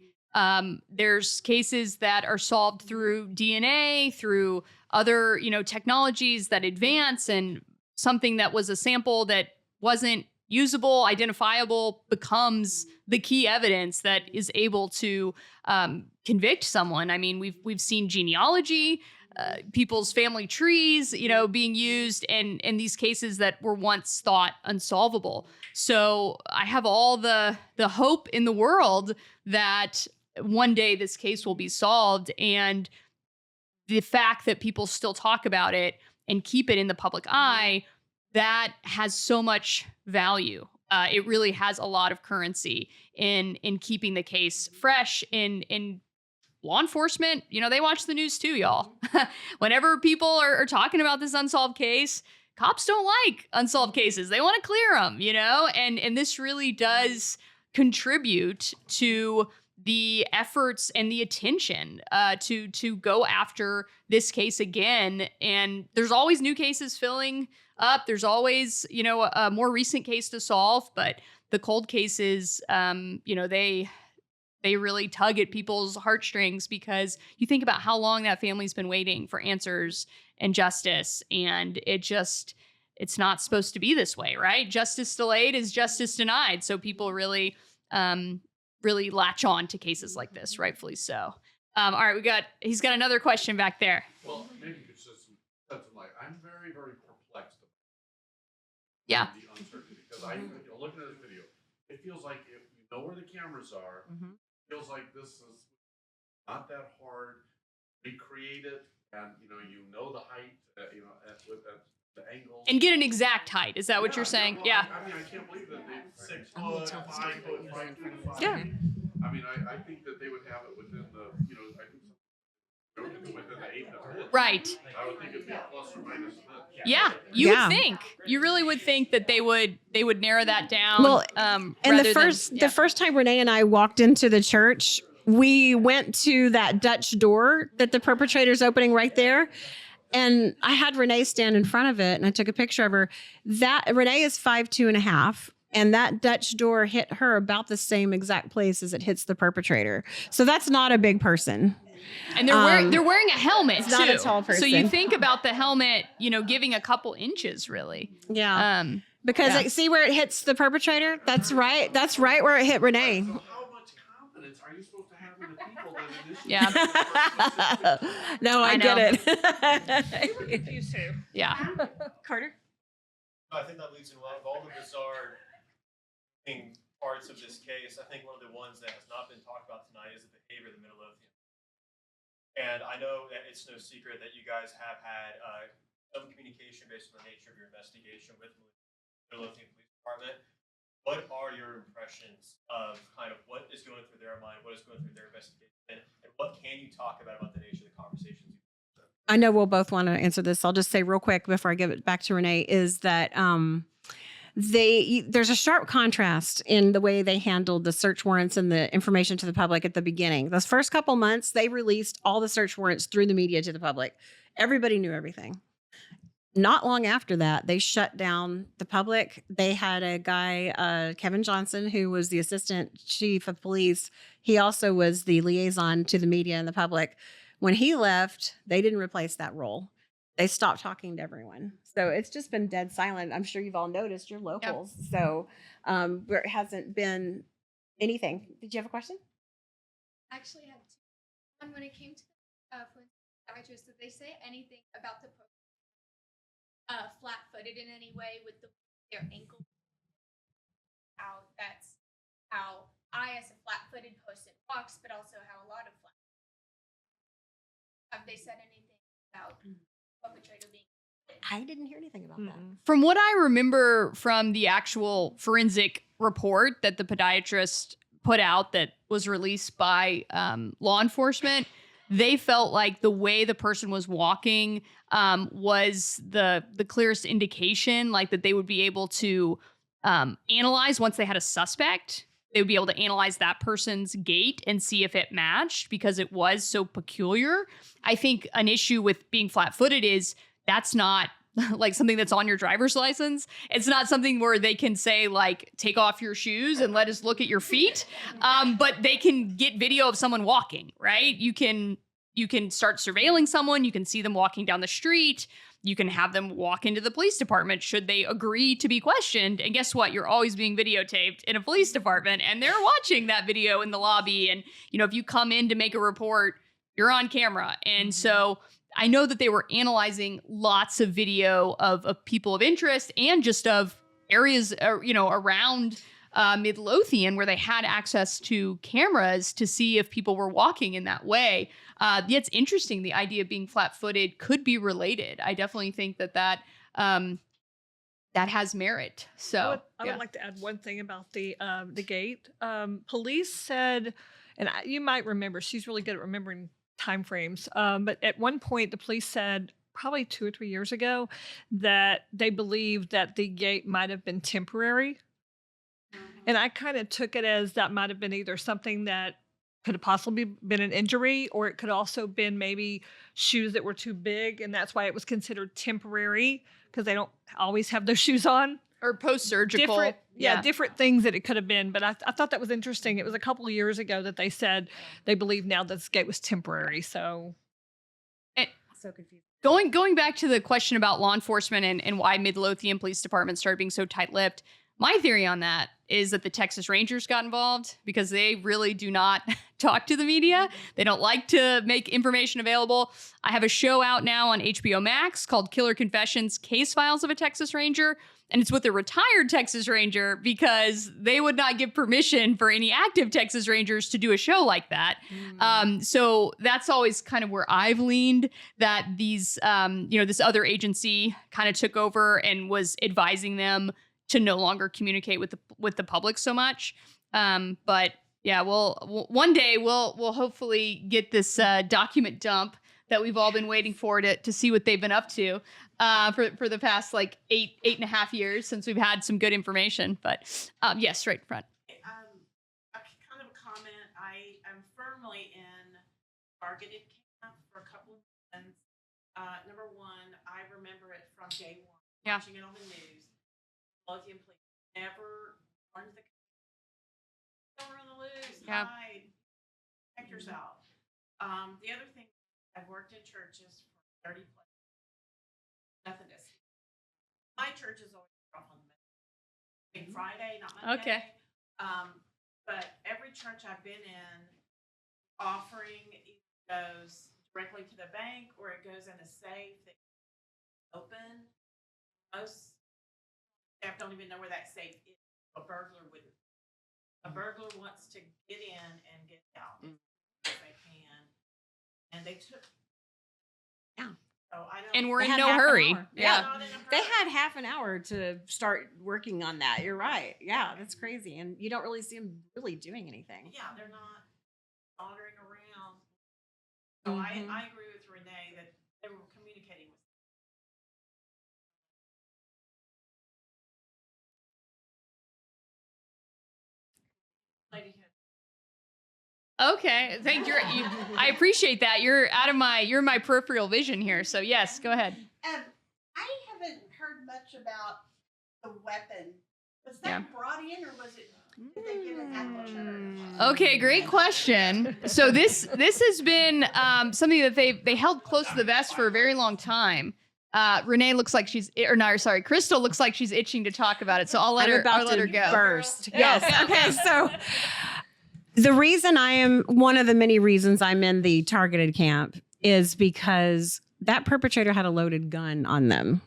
There's cases that are solved through DNA, through other, technologies that advance, and something that was a sample that wasn't usable, identifiable, becomes the key evidence that is able to convict someone. I mean, we've seen genealogy, people's family trees, being used in these cases that were once thought unsolvable. So I have all the hope in the world that one day this case will be solved, and the fact that people still talk about it and keep it in the public eye, that has so much value. It really has a lot of currency in keeping the case fresh. In law enforcement, they watch the news too, y'all. Whenever people are talking about this unsolved case, cops don't like unsolved cases. They want to clear them, and this really does contribute to the efforts and the attention to go after this case again. And there's always new cases filling up. There's always, a more recent case to solve, but the cold cases, they really tug at people's heartstrings, because you think about how long that family's been waiting for answers and justice. And it's not supposed to be this way, right? Justice delayed is justice denied. So people really latch on to cases like this, rightfully so. All right, he's got another question back there. Well, maybe you could shed some light. I'm very, very perplexed Yeah. about the uncertainty, because looking at this video, it feels like if you know where the cameras are, it feels like this is not that hard. Recreate it, and you know the height, with the angles. And get an exact height. Is that what you're saying? Well, yeah. I mean, I can't believe that they 6 foot, 5 foot, 5 feet. Yeah. I mean, I think that they would have it within the, I think Everything within the 8 to 10. Right. I would think it'd be a plus or minus to that. Yeah, you Yeah. would think. You really would think that they would narrow that down. Well, and the first time Renae and I walked into the church, we went to that Dutch door that the perpetrator's opening right there. And I had Renae stand in front of it and I took a picture of her. That Renae is 5'2.5". And that Dutch door hit her about the same exact place as it hits the perpetrator. So that's not a big person. And they're wearing a helmet it's too. not a tall person. So you think about the helmet, giving a couple inches really. Yeah. Because yeah. like, see where it hits the perpetrator? That's right. That's right where it hit Renae. So how much confidence are you supposed to have in the people that initiate? Yeah. No, I know. get it. Confused too. Yeah. Carter? I think that leads in one of all the bizarre parts of this case. I think one of the ones that has not been talked about tonight is the behavior of the Midlothian. And I know that it's no secret that you guys have had some communication based on the nature of your investigation with the Midlothian Police Department. What are your impressions of kind of what is going through their mind, what is going through their investigation, and what can you talk about the nature of the conversations you've had? I know we'll both want to answer this. I'll just say real quick before I give it back to Renae is that there's a sharp contrast in the way they handled the search warrants and the information to the public at the beginning. Those first couple months, they released all the search warrants through the media to the public. Everybody knew everything. Not long after that, they shut down the public. They had a guy, Kevin Johnson, who was the assistant chief of police. He also was the liaison to the media and the public. When he left, they didn't replace that role. They stopped talking to everyone. So it's just been dead silent. I'm sure you've all noticed, you're locals. Yep. So there hasn't been anything. Did you have a question? I actually had two. One, when it came to the psychiatrist, did they say anything about the flat-footed in any way with their ankle? How that's how I, as a flat-footed person, walks, but also how a lot of flat. Have they said anything about perpetrator being? I didn't hear anything about that. From what I remember from the actual forensic report that the podiatrist put out that was released by law enforcement, they felt like the way the person was walking was the clearest indication, like that they would be able to analyze once they had a suspect. They would be able to analyze that person's gait and see if it matched because it was so peculiar. I think an issue with being flat-footed is that's not like something that's on your driver's license. It's not something where they can say like, take off your shoes and let us look at your feet. But they can get video of someone walking, right? You can start surveilling someone. You can see them walking down the street. You can have them walk into the police department should they agree to be questioned. And guess what? You're always being videotaped in a police department and they're watching that video in the lobby. And, if you come in to make a report, you're on camera. And so I know that they were analyzing lots of video of people of interest and just of areas, around Midlothian where they had access to cameras to see if people were walking in that way. It's interesting. The idea of being flat-footed could be related. I definitely think that has merit. So I would like to add one thing about the gate. Police said, and you might remember, she's really good at remembering time frames. But at one point, the police said, probably 2 or 3 years ago, that they believed that the gate might have been temporary. And I kind of took it as that might have been either something that could have possibly been an injury, or it could also been maybe shoes that were too big, and that's why it was considered temporary because they don't always have those shoes on. Or post-surgical. Different things that it could have been. But I thought that was interesting. It was a couple of years ago that they said they believe now that this gate was temporary. So confused. Going back to the question about law enforcement and why Midlothian Police Department started being so tight-lipped, my theory on that is that the Texas Rangers got involved because they really do not talk to the media. They don't like to make information available. I have a show out now on HBO Max called Killer Confessions: Case Files of a Texas Ranger. And it's with a retired Texas Ranger because they would not give permission for any active Texas Rangers to do a show like that. So that's always kind of where I've leaned, that these, this other agency kind of took over and was advising them to no longer communicate with the public so much. But yeah, one day we'll hopefully get this document dump that we've all been waiting for to see what they've been up to for the past like eight and a half years since we've had some good information. But yes, right in front. A kind of a comment. I am firmly in targeted camp for a couple of reasons. Number one, I remember it from day one, watching it on the news. Midlothian police never warned the don't run the loose, hide, protect yourself. The other thing, I've worked in churches for 30 plus. Nothing to see. My church is always off on Monday, Friday, not Monday. Okay. But every church I've been in, offering either goes directly to the bank or it goes in a safe that open. Most staff don't even know where that safe is. A burglar wouldn't. A burglar wants to get in and get out if they can. And they took. Yeah. So I know. And we're They in had no half an hurry. hour. Yeah. Not in a They hurry. had half an hour to start working on that. You're right. Yeah, that's crazy. And you don't really see them really doing anything. Yeah, they're not wandering around. So Mhm. I agree with Renae that they were communicating with. Lady here. Okay, thank you. I appreciate that. You're my peripheral vision here. So yes, go ahead. I haven't heard much about the weapon. Was that Yeah. brought in, or was it? Did they get it at the church? Okay, great question. So this has been something that they held close to the vest for a very long time. Renae looks like Crystal looks like she's itching to talk about it. So I'll let her go. Burst. Yeah. Yes. Okay. So the reason one of the many reasons I'm in the targeted camp is because that perpetrator had a loaded gun on them.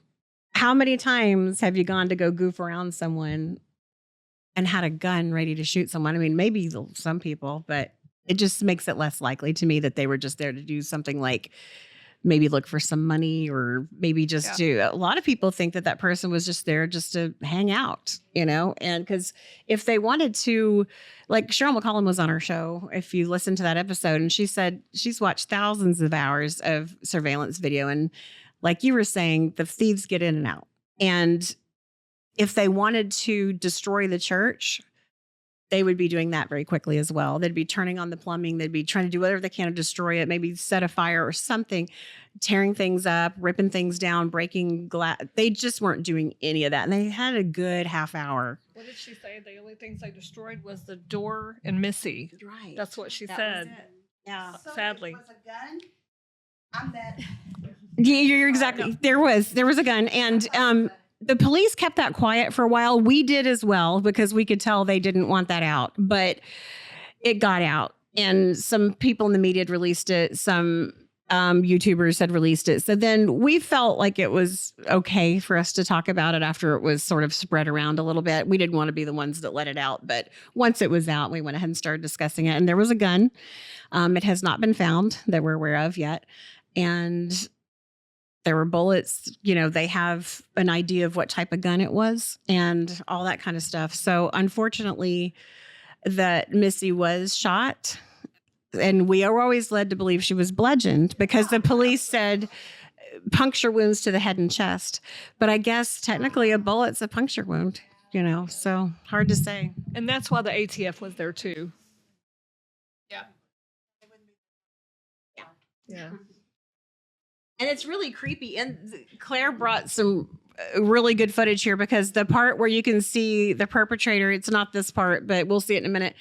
How many times have you gone to go goof around someone and had a gun ready to shoot someone? I mean, maybe some people, but it just makes it less likely to me that they were just there to do something like maybe look for some money or maybe just a lot of people think that person was just there just to hang out, and because if they wanted to, like Cheryl McCollum was on our show, if you listen to that episode, and she said she's watched thousands of hours of surveillance video. And like you were saying, the thieves get in and out. And if they wanted to destroy the church, they would be doing that very quickly as well. They'd be turning on the plumbing. They'd be trying to do whatever they can to destroy it, maybe set a fire or something, tearing things up, ripping things down, breaking glass. They just weren't doing any of that. And they had a good half hour. What did she say? The only things they destroyed was the door and Missy. Right. That's what she That said. was it. Yeah. So Sadly. it was a gun. I'm that. Yeah, you're exactly. There was a gun. And the police kept that quiet for a while. We did as well because we could tell they didn't want that out, but it got out. And some people in the media had released it. Some YouTubers had released it. So then we felt like it was okay for us to talk about it after it was sort of spread around a little bit. We didn't want to be the ones that let it out. But once it was out, we went ahead and started discussing it. And there was a gun. It has not been found that we're aware of yet. And there were bullets, they have an idea of what type of gun it was and all that kind of stuff. So unfortunately, that Missy was shot, and we are always led to believe she was bludgeoned because the police said puncture wounds to the head and chest. But I guess technically a bullet's a puncture wound, so hard to say. And that's why the ATF was there too. Yeah. Yeah. And it's really creepy. And Claire brought some really good footage here because the part where you can see the perpetrator, it's not this part, but we'll see it in a minute,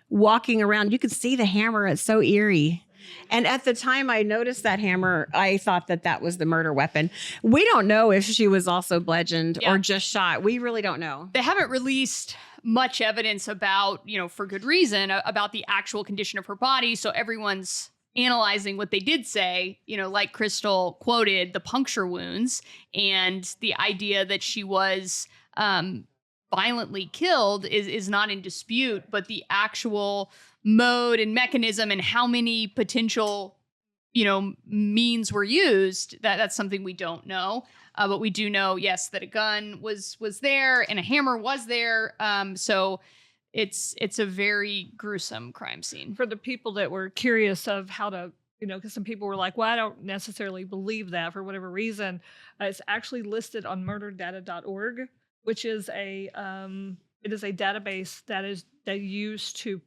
walking around, you can see the hammer. It's so eerie. And at the time I noticed that hammer, I thought that was the murder weapon. We don't know if she was also bludgeoned or just shot. We really don't know. They haven't released much evidence about, for good reason, about the actual condition of her body. So everyone's analyzing what they did say, like Crystal quoted, the puncture wounds and the idea that she was violently killed is not in dispute, but the actual mode and mechanism and how many potential, means were used, that's something we don't know. But we do know, yes, that a gun was there and a hammer was there. So it's a very gruesome crime scene. For the people that were curious of how to because some people were like, well, I don't necessarily believe that for whatever reason. It's actually listed on murderdata.org, which is it is a database that they use to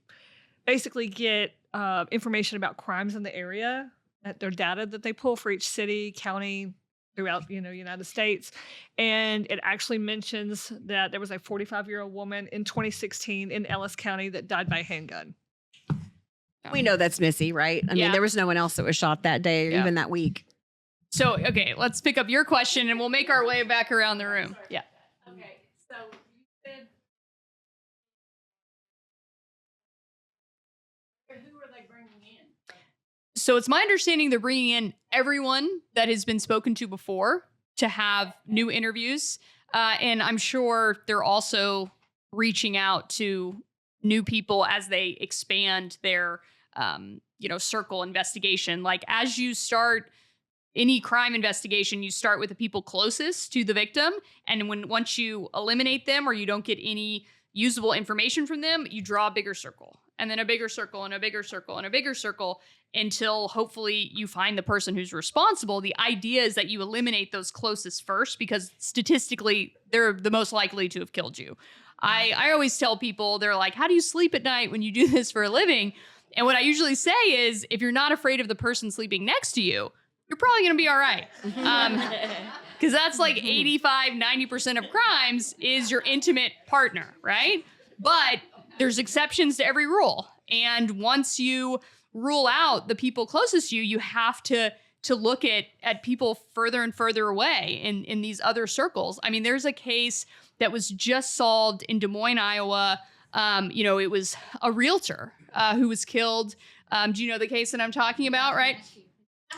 basically get information about crimes in the area. Their data that they pull for each city, county, throughout United States, and it actually mentions that there was a 45-year-old woman in 2016 in Ellis County that died by handgun. We know that's Missy, right? I mean, there was no one else that was shot that day or even that week. So, okay, let's pick up your question and we'll make our way back around the room. Yeah. Okay, so you said, who are they bringing in? So it's my understanding they're bringing in everyone that has been spoken to before to have new interviews. And I'm sure they're also reaching out to new people as they expand their, circle investigation. Like as you start any crime investigation, you start with the people closest to the victim. And once you eliminate them or you don't get any usable information from them, you draw a bigger circle and then a bigger circle and a bigger circle and a bigger circle until hopefully you find the person who's responsible. The idea is that you eliminate those closest first because statistically they're the most likely to have killed you. I always tell people, they're like, how do you sleep at night when you do this for a living? And what I usually say is, if you're not afraid of the person sleeping next to you, you're probably going to be all right. Because that's like 85, 90% of crimes is your intimate partner, right? But there's exceptions to every rule. And once you rule out the people closest to you, you have to look at people further and further away in these other circles. I mean, there's a case that was just solved in Des Moines, Iowa. It was a realtor who was killed. Do you know the case that I'm talking about, right?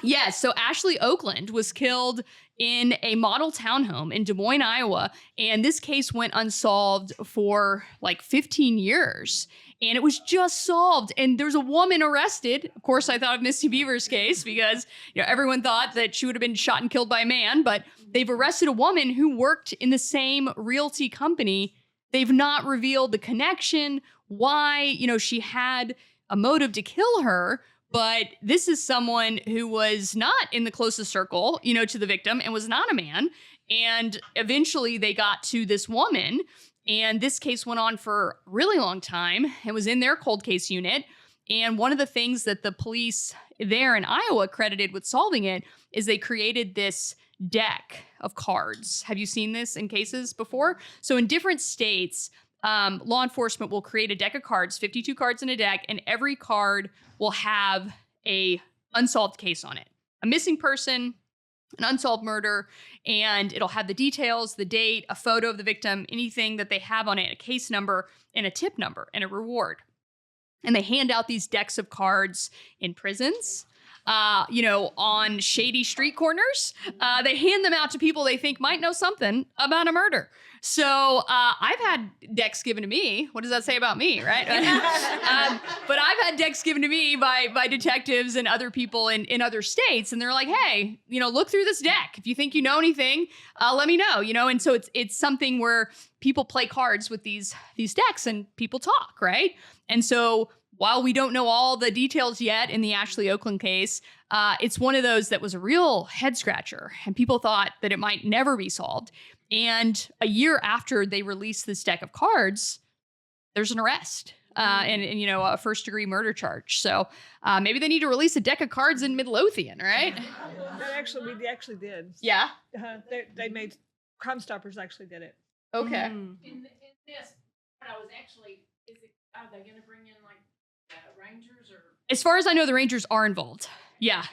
Yes. So Ashley Oakland was killed in a model townhome in Des Moines, Iowa. And this case went unsolved for like 15 years. And it was just solved. And there's a woman arrested. Of course, I thought of Missy Bevers' case because everyone thought that she would have been shot and killed by a man. But they've arrested a woman who worked in the same realty company. They've not revealed the connection, why, she had a motive to kill her. But this is someone who was not in the closest circle, to the victim and was not a man. And eventually they got to this woman. And this case went on for a really long time. It was in their cold case unit. And one of the things that the police there in Iowa credited with solving it is they created this deck of cards. Have you seen this in cases before? So in different states, law enforcement will create a deck of cards, 52 cards in a deck, and every card will have a unsolved case on it. A missing person, an unsolved murder, and it'll have the details, the date, a photo of the victim, anything that they have on it, a case number, and a tip number, and a reward. And they hand out these decks of cards in prisons, on shady street corners. They hand them out to people they think might know something about a murder. So I've had decks given to me. What does that say about me, right? But I've had decks given to me by detectives and other people in other states. And they're like, hey, look through this deck. If you think you know anything, let me know, And so it's something where people play cards with these decks and people talk, right? And so while we don't know all the details yet in the Ashley Oakland case, it's one of those that was a real head scratcher. And people thought that it might never be solved. And a year after they released this deck of cards, there's an arrest and a first degree murder charge. So maybe they need to release a deck of cards in Midlothian, right? We actually did. Yeah. They made Crime Stoppers actually did it. Okay. In this, what I was actually, are they going to bring in like rangers or? As far as I know, the Rangers are involved. Yeah.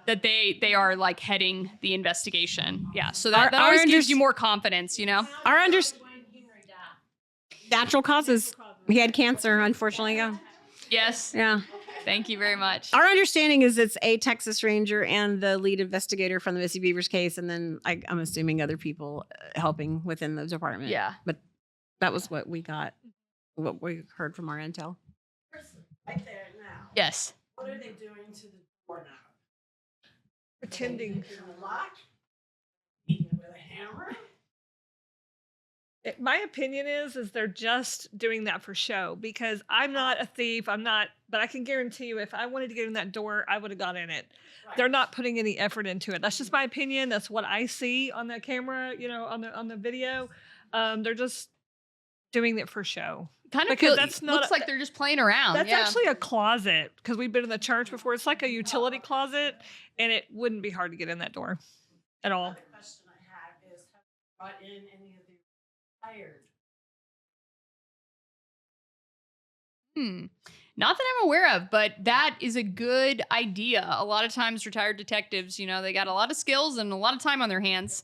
That they are like heading the investigation. Yeah. So that always gives you more confidence, Our natural causes. He had cancer, unfortunately. Yeah. Yes. Yeah. Thank you very much. Our understanding is it's a Texas Ranger and the lead investigator from the Missy Bevers case, and then I'm assuming other people helping within the department. Yeah. But that was what we got, what we heard from our intel. Right there now. Yes. What are they doing to the door now? Pretending. To the lock? Beating it with a hammer? My opinion is they're just doing that for show, because I'm not a thief. But I can guarantee you, if I wanted to get in that door, I would have got in it. Right. They're not putting any effort into it. That's just my opinion. That's what I see on the camera, on the video. They're just doing it for show. Kind of Because that's not looks like they're just playing around. That's yeah. actually a closet, because we've been in the church before. It's like a utility closet, and it wouldn't be hard to get in that door at all. Another question I have is, have you brought in any of the retired? Not that I'm aware of, but that is a good idea. A lot of times retired detectives, they got a lot of skills and a lot of time on their hands.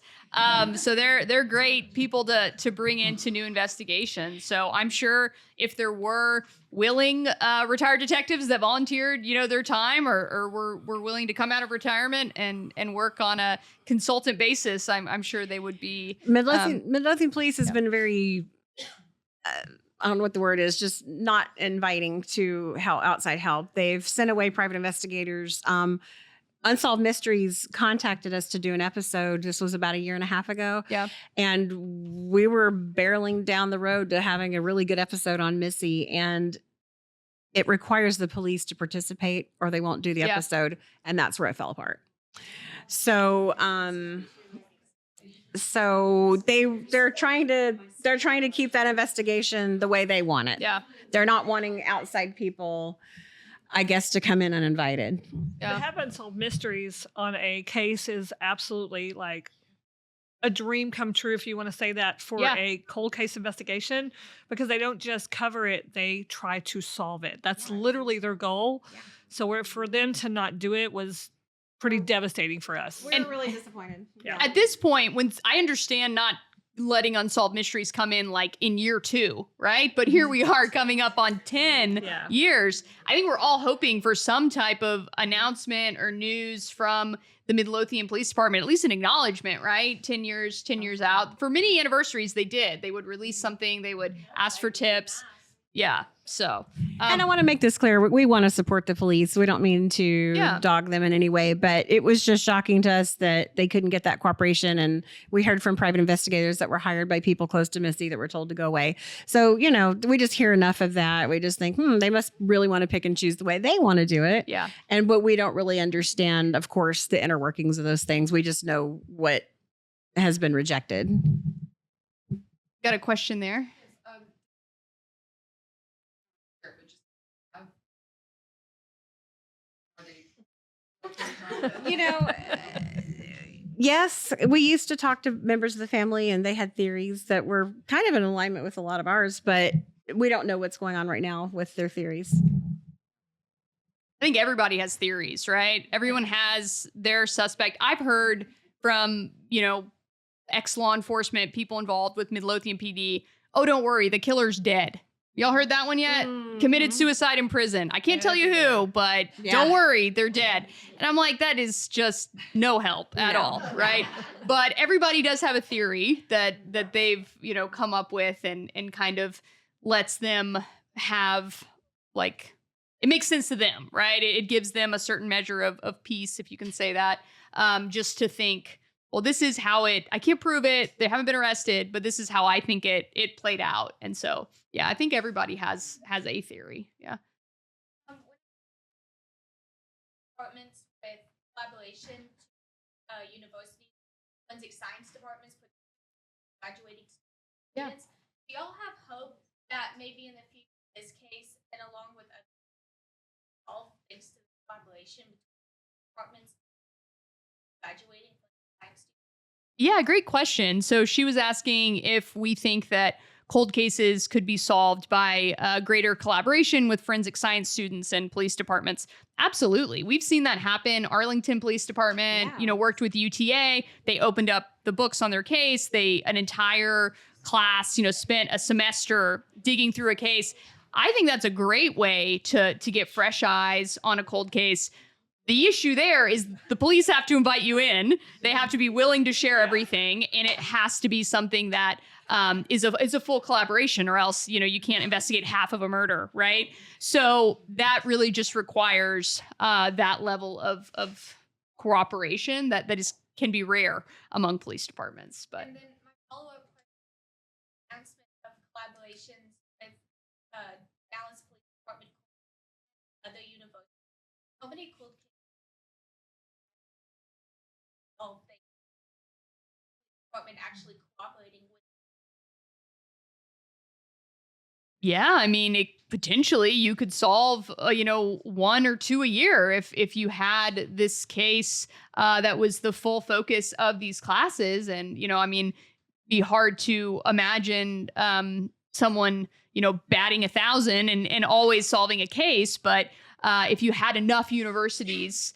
So they're great people to bring into new investigations. So I'm sure if there were willing retired detectives that volunteered, their time or were willing to come out of retirement and work on a consultant basis, I'm sure they would be. Midlothian Police has been very I don't know what the word is, just not inviting to outside help. They've sent away private investigators. Unsolved Mysteries contacted us to do an episode. This was about 1.5 years ago. Yeah. And we were barreling down the road to having a really good episode on Missy. And it requires the police to participate or they won't do the episode. And that's where it fell apart. So, they're trying to keep that investigation the way they want it. Yeah. They're not wanting outside people, I guess, to come in uninvited. Yeah. To have unsolved mysteries on a case is absolutely like a dream come true, if you want to say that, for a cold case investigation, because they don't just cover it, they try to solve it. That's literally their goal. Yeah. So for them to not do it was pretty devastating for us. We're really disappointed. Yeah. At this point, when I understand not letting Unsolved Mysteries come in like in year 2, right? But here we are coming up on 10 years. I think we're all hoping for some type of announcement or news from the Midlothian Police Department, at least an acknowledgement, right? 10 years out. For many anniversaries, they did. They would release something. They would ask for tips. Yeah. So, and I want to make this clear. We want to support the police. We don't mean to dog them in any way, but it was just shocking to us that they couldn't get that cooperation. And we heard from private investigators that were hired by people close to Missy that were told to go away. So, we just hear enough of that. We just think, they must really want to pick and choose the way they want to do it. Yeah. But we don't really understand, of course, the inner workings of those things. We just know what has been rejected. Got a question there? Yes, we used to talk to members of the family and they had theories that were kind of in alignment with a lot of ours, but we don't know what's going on right now with their theories. I think everybody has theories, right? Everyone has their suspect. I've heard from, ex-law enforcement, people involved with Midlothian PD, oh, don't worry, the killer's dead. Y'all heard that one yet? Committed suicide in prison. I can't tell you who, but don't worry, they're dead. And I'm like, that is just no help at all, right? But everybody does have a theory that they've, come up with and kind of lets them have, like, it makes sense to them, right? It gives them a certain measure of peace, if you can say that, just to think, well, this is how I can't prove it. They haven't been arrested, but this is how I think it played out. And so, yeah, I think everybody has a theory. Yeah. Departments with collaboration, university, forensic science departments, with graduating students. Do y'all have hope that maybe in the future, this case, and along with all thanks to the collaboration between departments, graduating? Yeah, great question. So she was asking if we think that cold cases could be solved by greater collaboration with forensic science students and police departments. Absolutely. We've seen that happen. Arlington Police Department, worked with UTA. They opened up the books on their case. An entire class, spent a semester digging through a case. I think that's a great way to get fresh eyes on a cold case. The issue there is the police have to invite you in. They have to be willing to share everything, and it has to be something that is a full collaboration, or else you can't investigate half of a murder, right? So that really just requires that level of cooperation that can be rare among police departments. But and then my follow-up question, announcement of collaborations with Dallas Police Department, other universities. How many cold cases? Oh, they department actually cooperating with. Yeah, I mean, potentially you could solve, one or two a year if you had this case that was the full focus of these classes. And I mean, be hard to imagine someone batting 1,000 and always solving a case. But if you had enough universities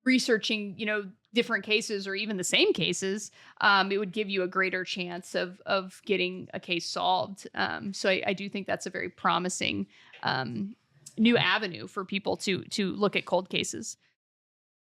researching, different cases or even the same cases, it would give you a greater chance of getting a case solved. So I do think that's a very promising new avenue for people to look at cold cases.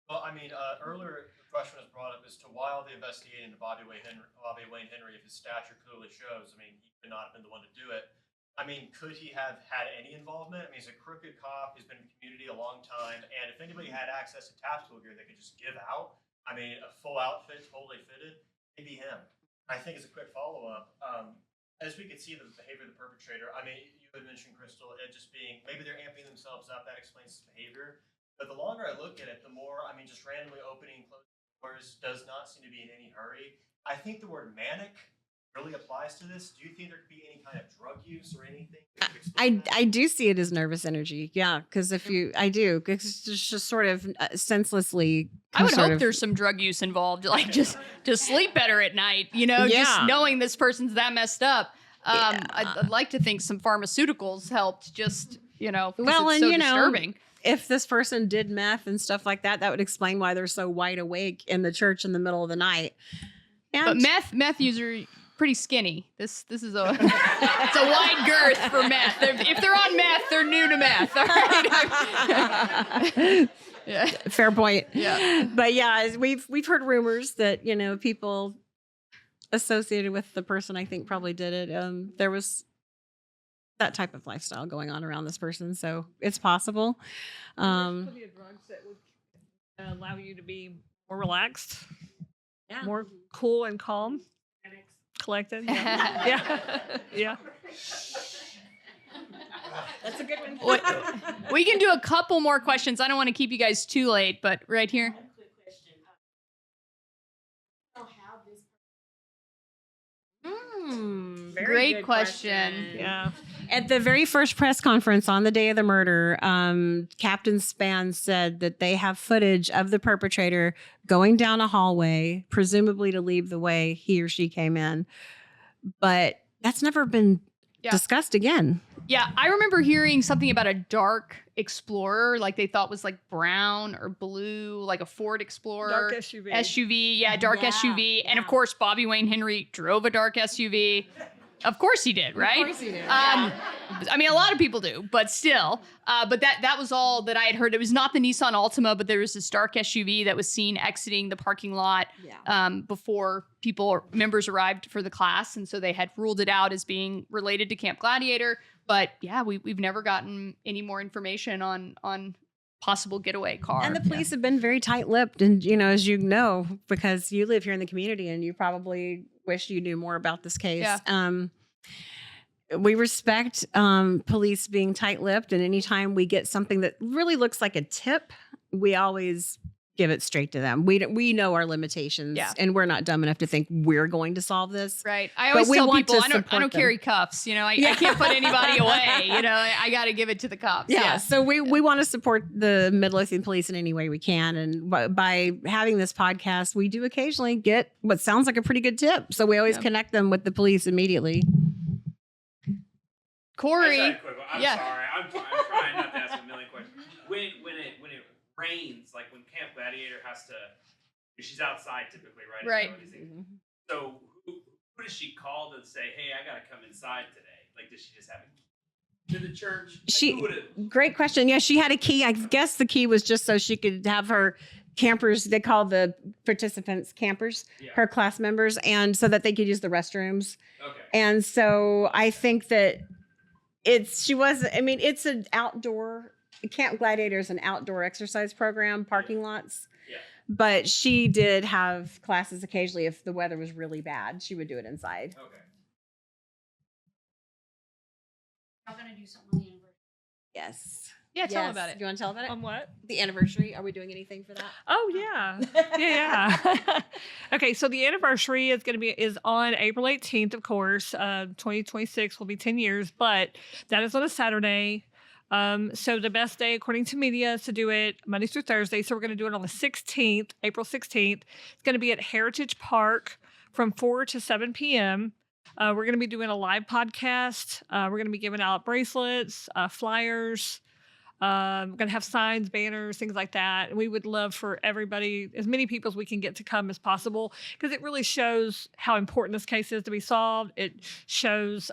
Well, I mean, earlier the question was brought up as to why all the investigating into Bobby Wayne Henry, if his stature clearly shows. I mean, he could not have been the one to do it. I mean, could he have had any involvement? I mean, he's a crooked cop. He's been in the community a long time. And if anybody had access to tactical gear they could just give out, I mean, a full outfit, totally fitted, it'd be him. I think as a quick follow-up, as we could see the behavior of the perpetrator, I mean, you had mentioned, Crystal, it just being, maybe they're amping themselves up, that explains his behavior. But the longer I look at it, the more, I mean, just randomly opening and closing doors does not seem to be in any hurry. I think the word manic really applies to this. Do you think there could be any kind of drug use or anything? I do see it as nervous energy. Yeah, because I do. Because it's just sort of senselessly. I would hope there's some drug use involved, like just sleep better at night, just knowing this person's that messed up. I'd like to think some pharmaceuticals helped just, well, it's so disturbing. If this person did meth and stuff like that, that would explain why they're so wide awake in the church in the middle of the night. And but meth user pretty skinny. This is it's a wide girth for meth. If they're on meth, they're new to meth. All right. Yeah. Fair point. Yeah. But yeah, we've heard rumors that people associated with the person I think probably did it. There was that type of lifestyle going on around this person, so it's possible. There's plenty of drugs that would allow you to be more relaxed, more cool and calm, collected. Yeah. That's a good one. We can do a couple more questions. I don't want to keep you guys too late, but right here. One quick question. How this Very Great good question. Yeah. At the very first press conference on the day of the murder, Captain Spann said that they have footage of the perpetrator going down a hallway, presumably to leave the way he or she came in. But that's never been discussed again. Yeah, I remember hearing something about a dark Explorer, like they thought was like brown or blue, like a Ford Explorer. Dark SUV. Dark SUV. And of course, Bobby Wayne Henry drove a dark SUV. Of course he did, right? Of course he did. I mean, a lot of people do, but still. But that was all that I had heard. It was not the Nissan Altima, but there was this dark SUV that was seen exiting the parking lot before members arrived for the class. And so they had ruled it out as being related to Camp Gladiator. But yeah, we've never gotten any more information on possible getaway car. And the police have been very tight-lipped. And, as you know, because you live here in the community and you probably wish you knew more about this case. Yeah. We respect police being tight-lipped. And anytime we get something that really looks like a tip, we always give it straight to them. We know our limitations, and we're not dumb enough to think we're going to solve this. Right. I always tell people I don't carry cuffs. I can't put anybody away. I got to give it to the cops. Yeah. So we want to support the Midlothian police in any way we can, and by having this podcast, we do occasionally get what sounds like a pretty good tip. So we always connect them with the police immediately. Corey. I'm sorry. I'm trying not to ask a million questions. When it rains, like when Camp Gladiator has to, she's outside typically, right? Right. So who does she call to say, hey, I got to come inside today? Like, does she just have a key to the church? Great question. Yeah, she had a key. I guess the key was just so she could have her campers, they call the participants campers, her class members, and so that they could use the restrooms. Okay. And so I think that it's an outdoor, Camp Gladiator is an outdoor exercise program, parking lots. Yeah. But she did have classes occasionally if the weather was really bad. She would do it inside. Okay. I'm gonna do something on the anniversary. Yes. Yeah, tell them about it. Do you want to tell about it? On what? The anniversary. Are we doing anything for that? Oh yeah. Okay, so the anniversary is on April 18th, of course. 2026 will be 10 years, but that is on a Saturday. So the best day, according to media, is to do it Monday through Thursday. So we're going to do it on the 16th, April 16th. It's going to be at Heritage Park from 4 to 7 p.m. We're going to be doing a live podcast. We're going to be giving out bracelets, flyers. We're going to have signs, banners, things like that. And we would love for everybody, as many people as we can get to come as possible, because it really shows how important this case is to be solved. It shows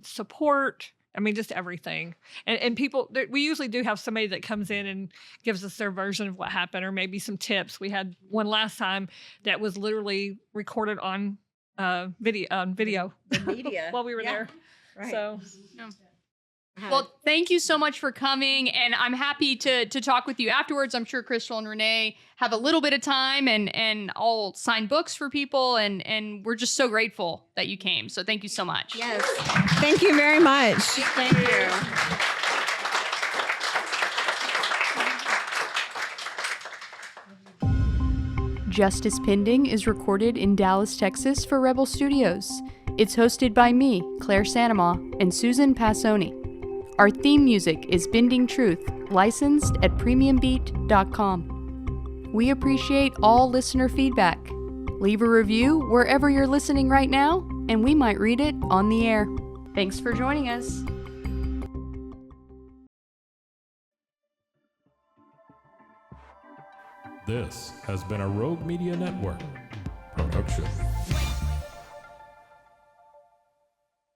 support. I mean, just everything. And people, we usually do have somebody that comes in and gives us their version of what happened, or maybe some tips. We had one last time that was literally recorded on video. The media. while we were there. Right. So. Well, thank you so much for coming, and I'm happy to talk with you afterwards. I'm sure Crystal and Renae have a little bit of time, and I'll sign books for people, and we're just so grateful that you came. So thank you so much. Yes. Thank you very much. Thank you. Justice Pending is recorded in Dallas, Texas for Rebel Studios. It's hosted by me, Claire Sanama, and Susan Passoni. Our theme music is Bending Truth, licensed at premiumbeat.com. We appreciate all listener feedback. Leave a review wherever you're listening right now, and we might read it on the air. Thanks for joining us. This has been a Rogue Media Network production.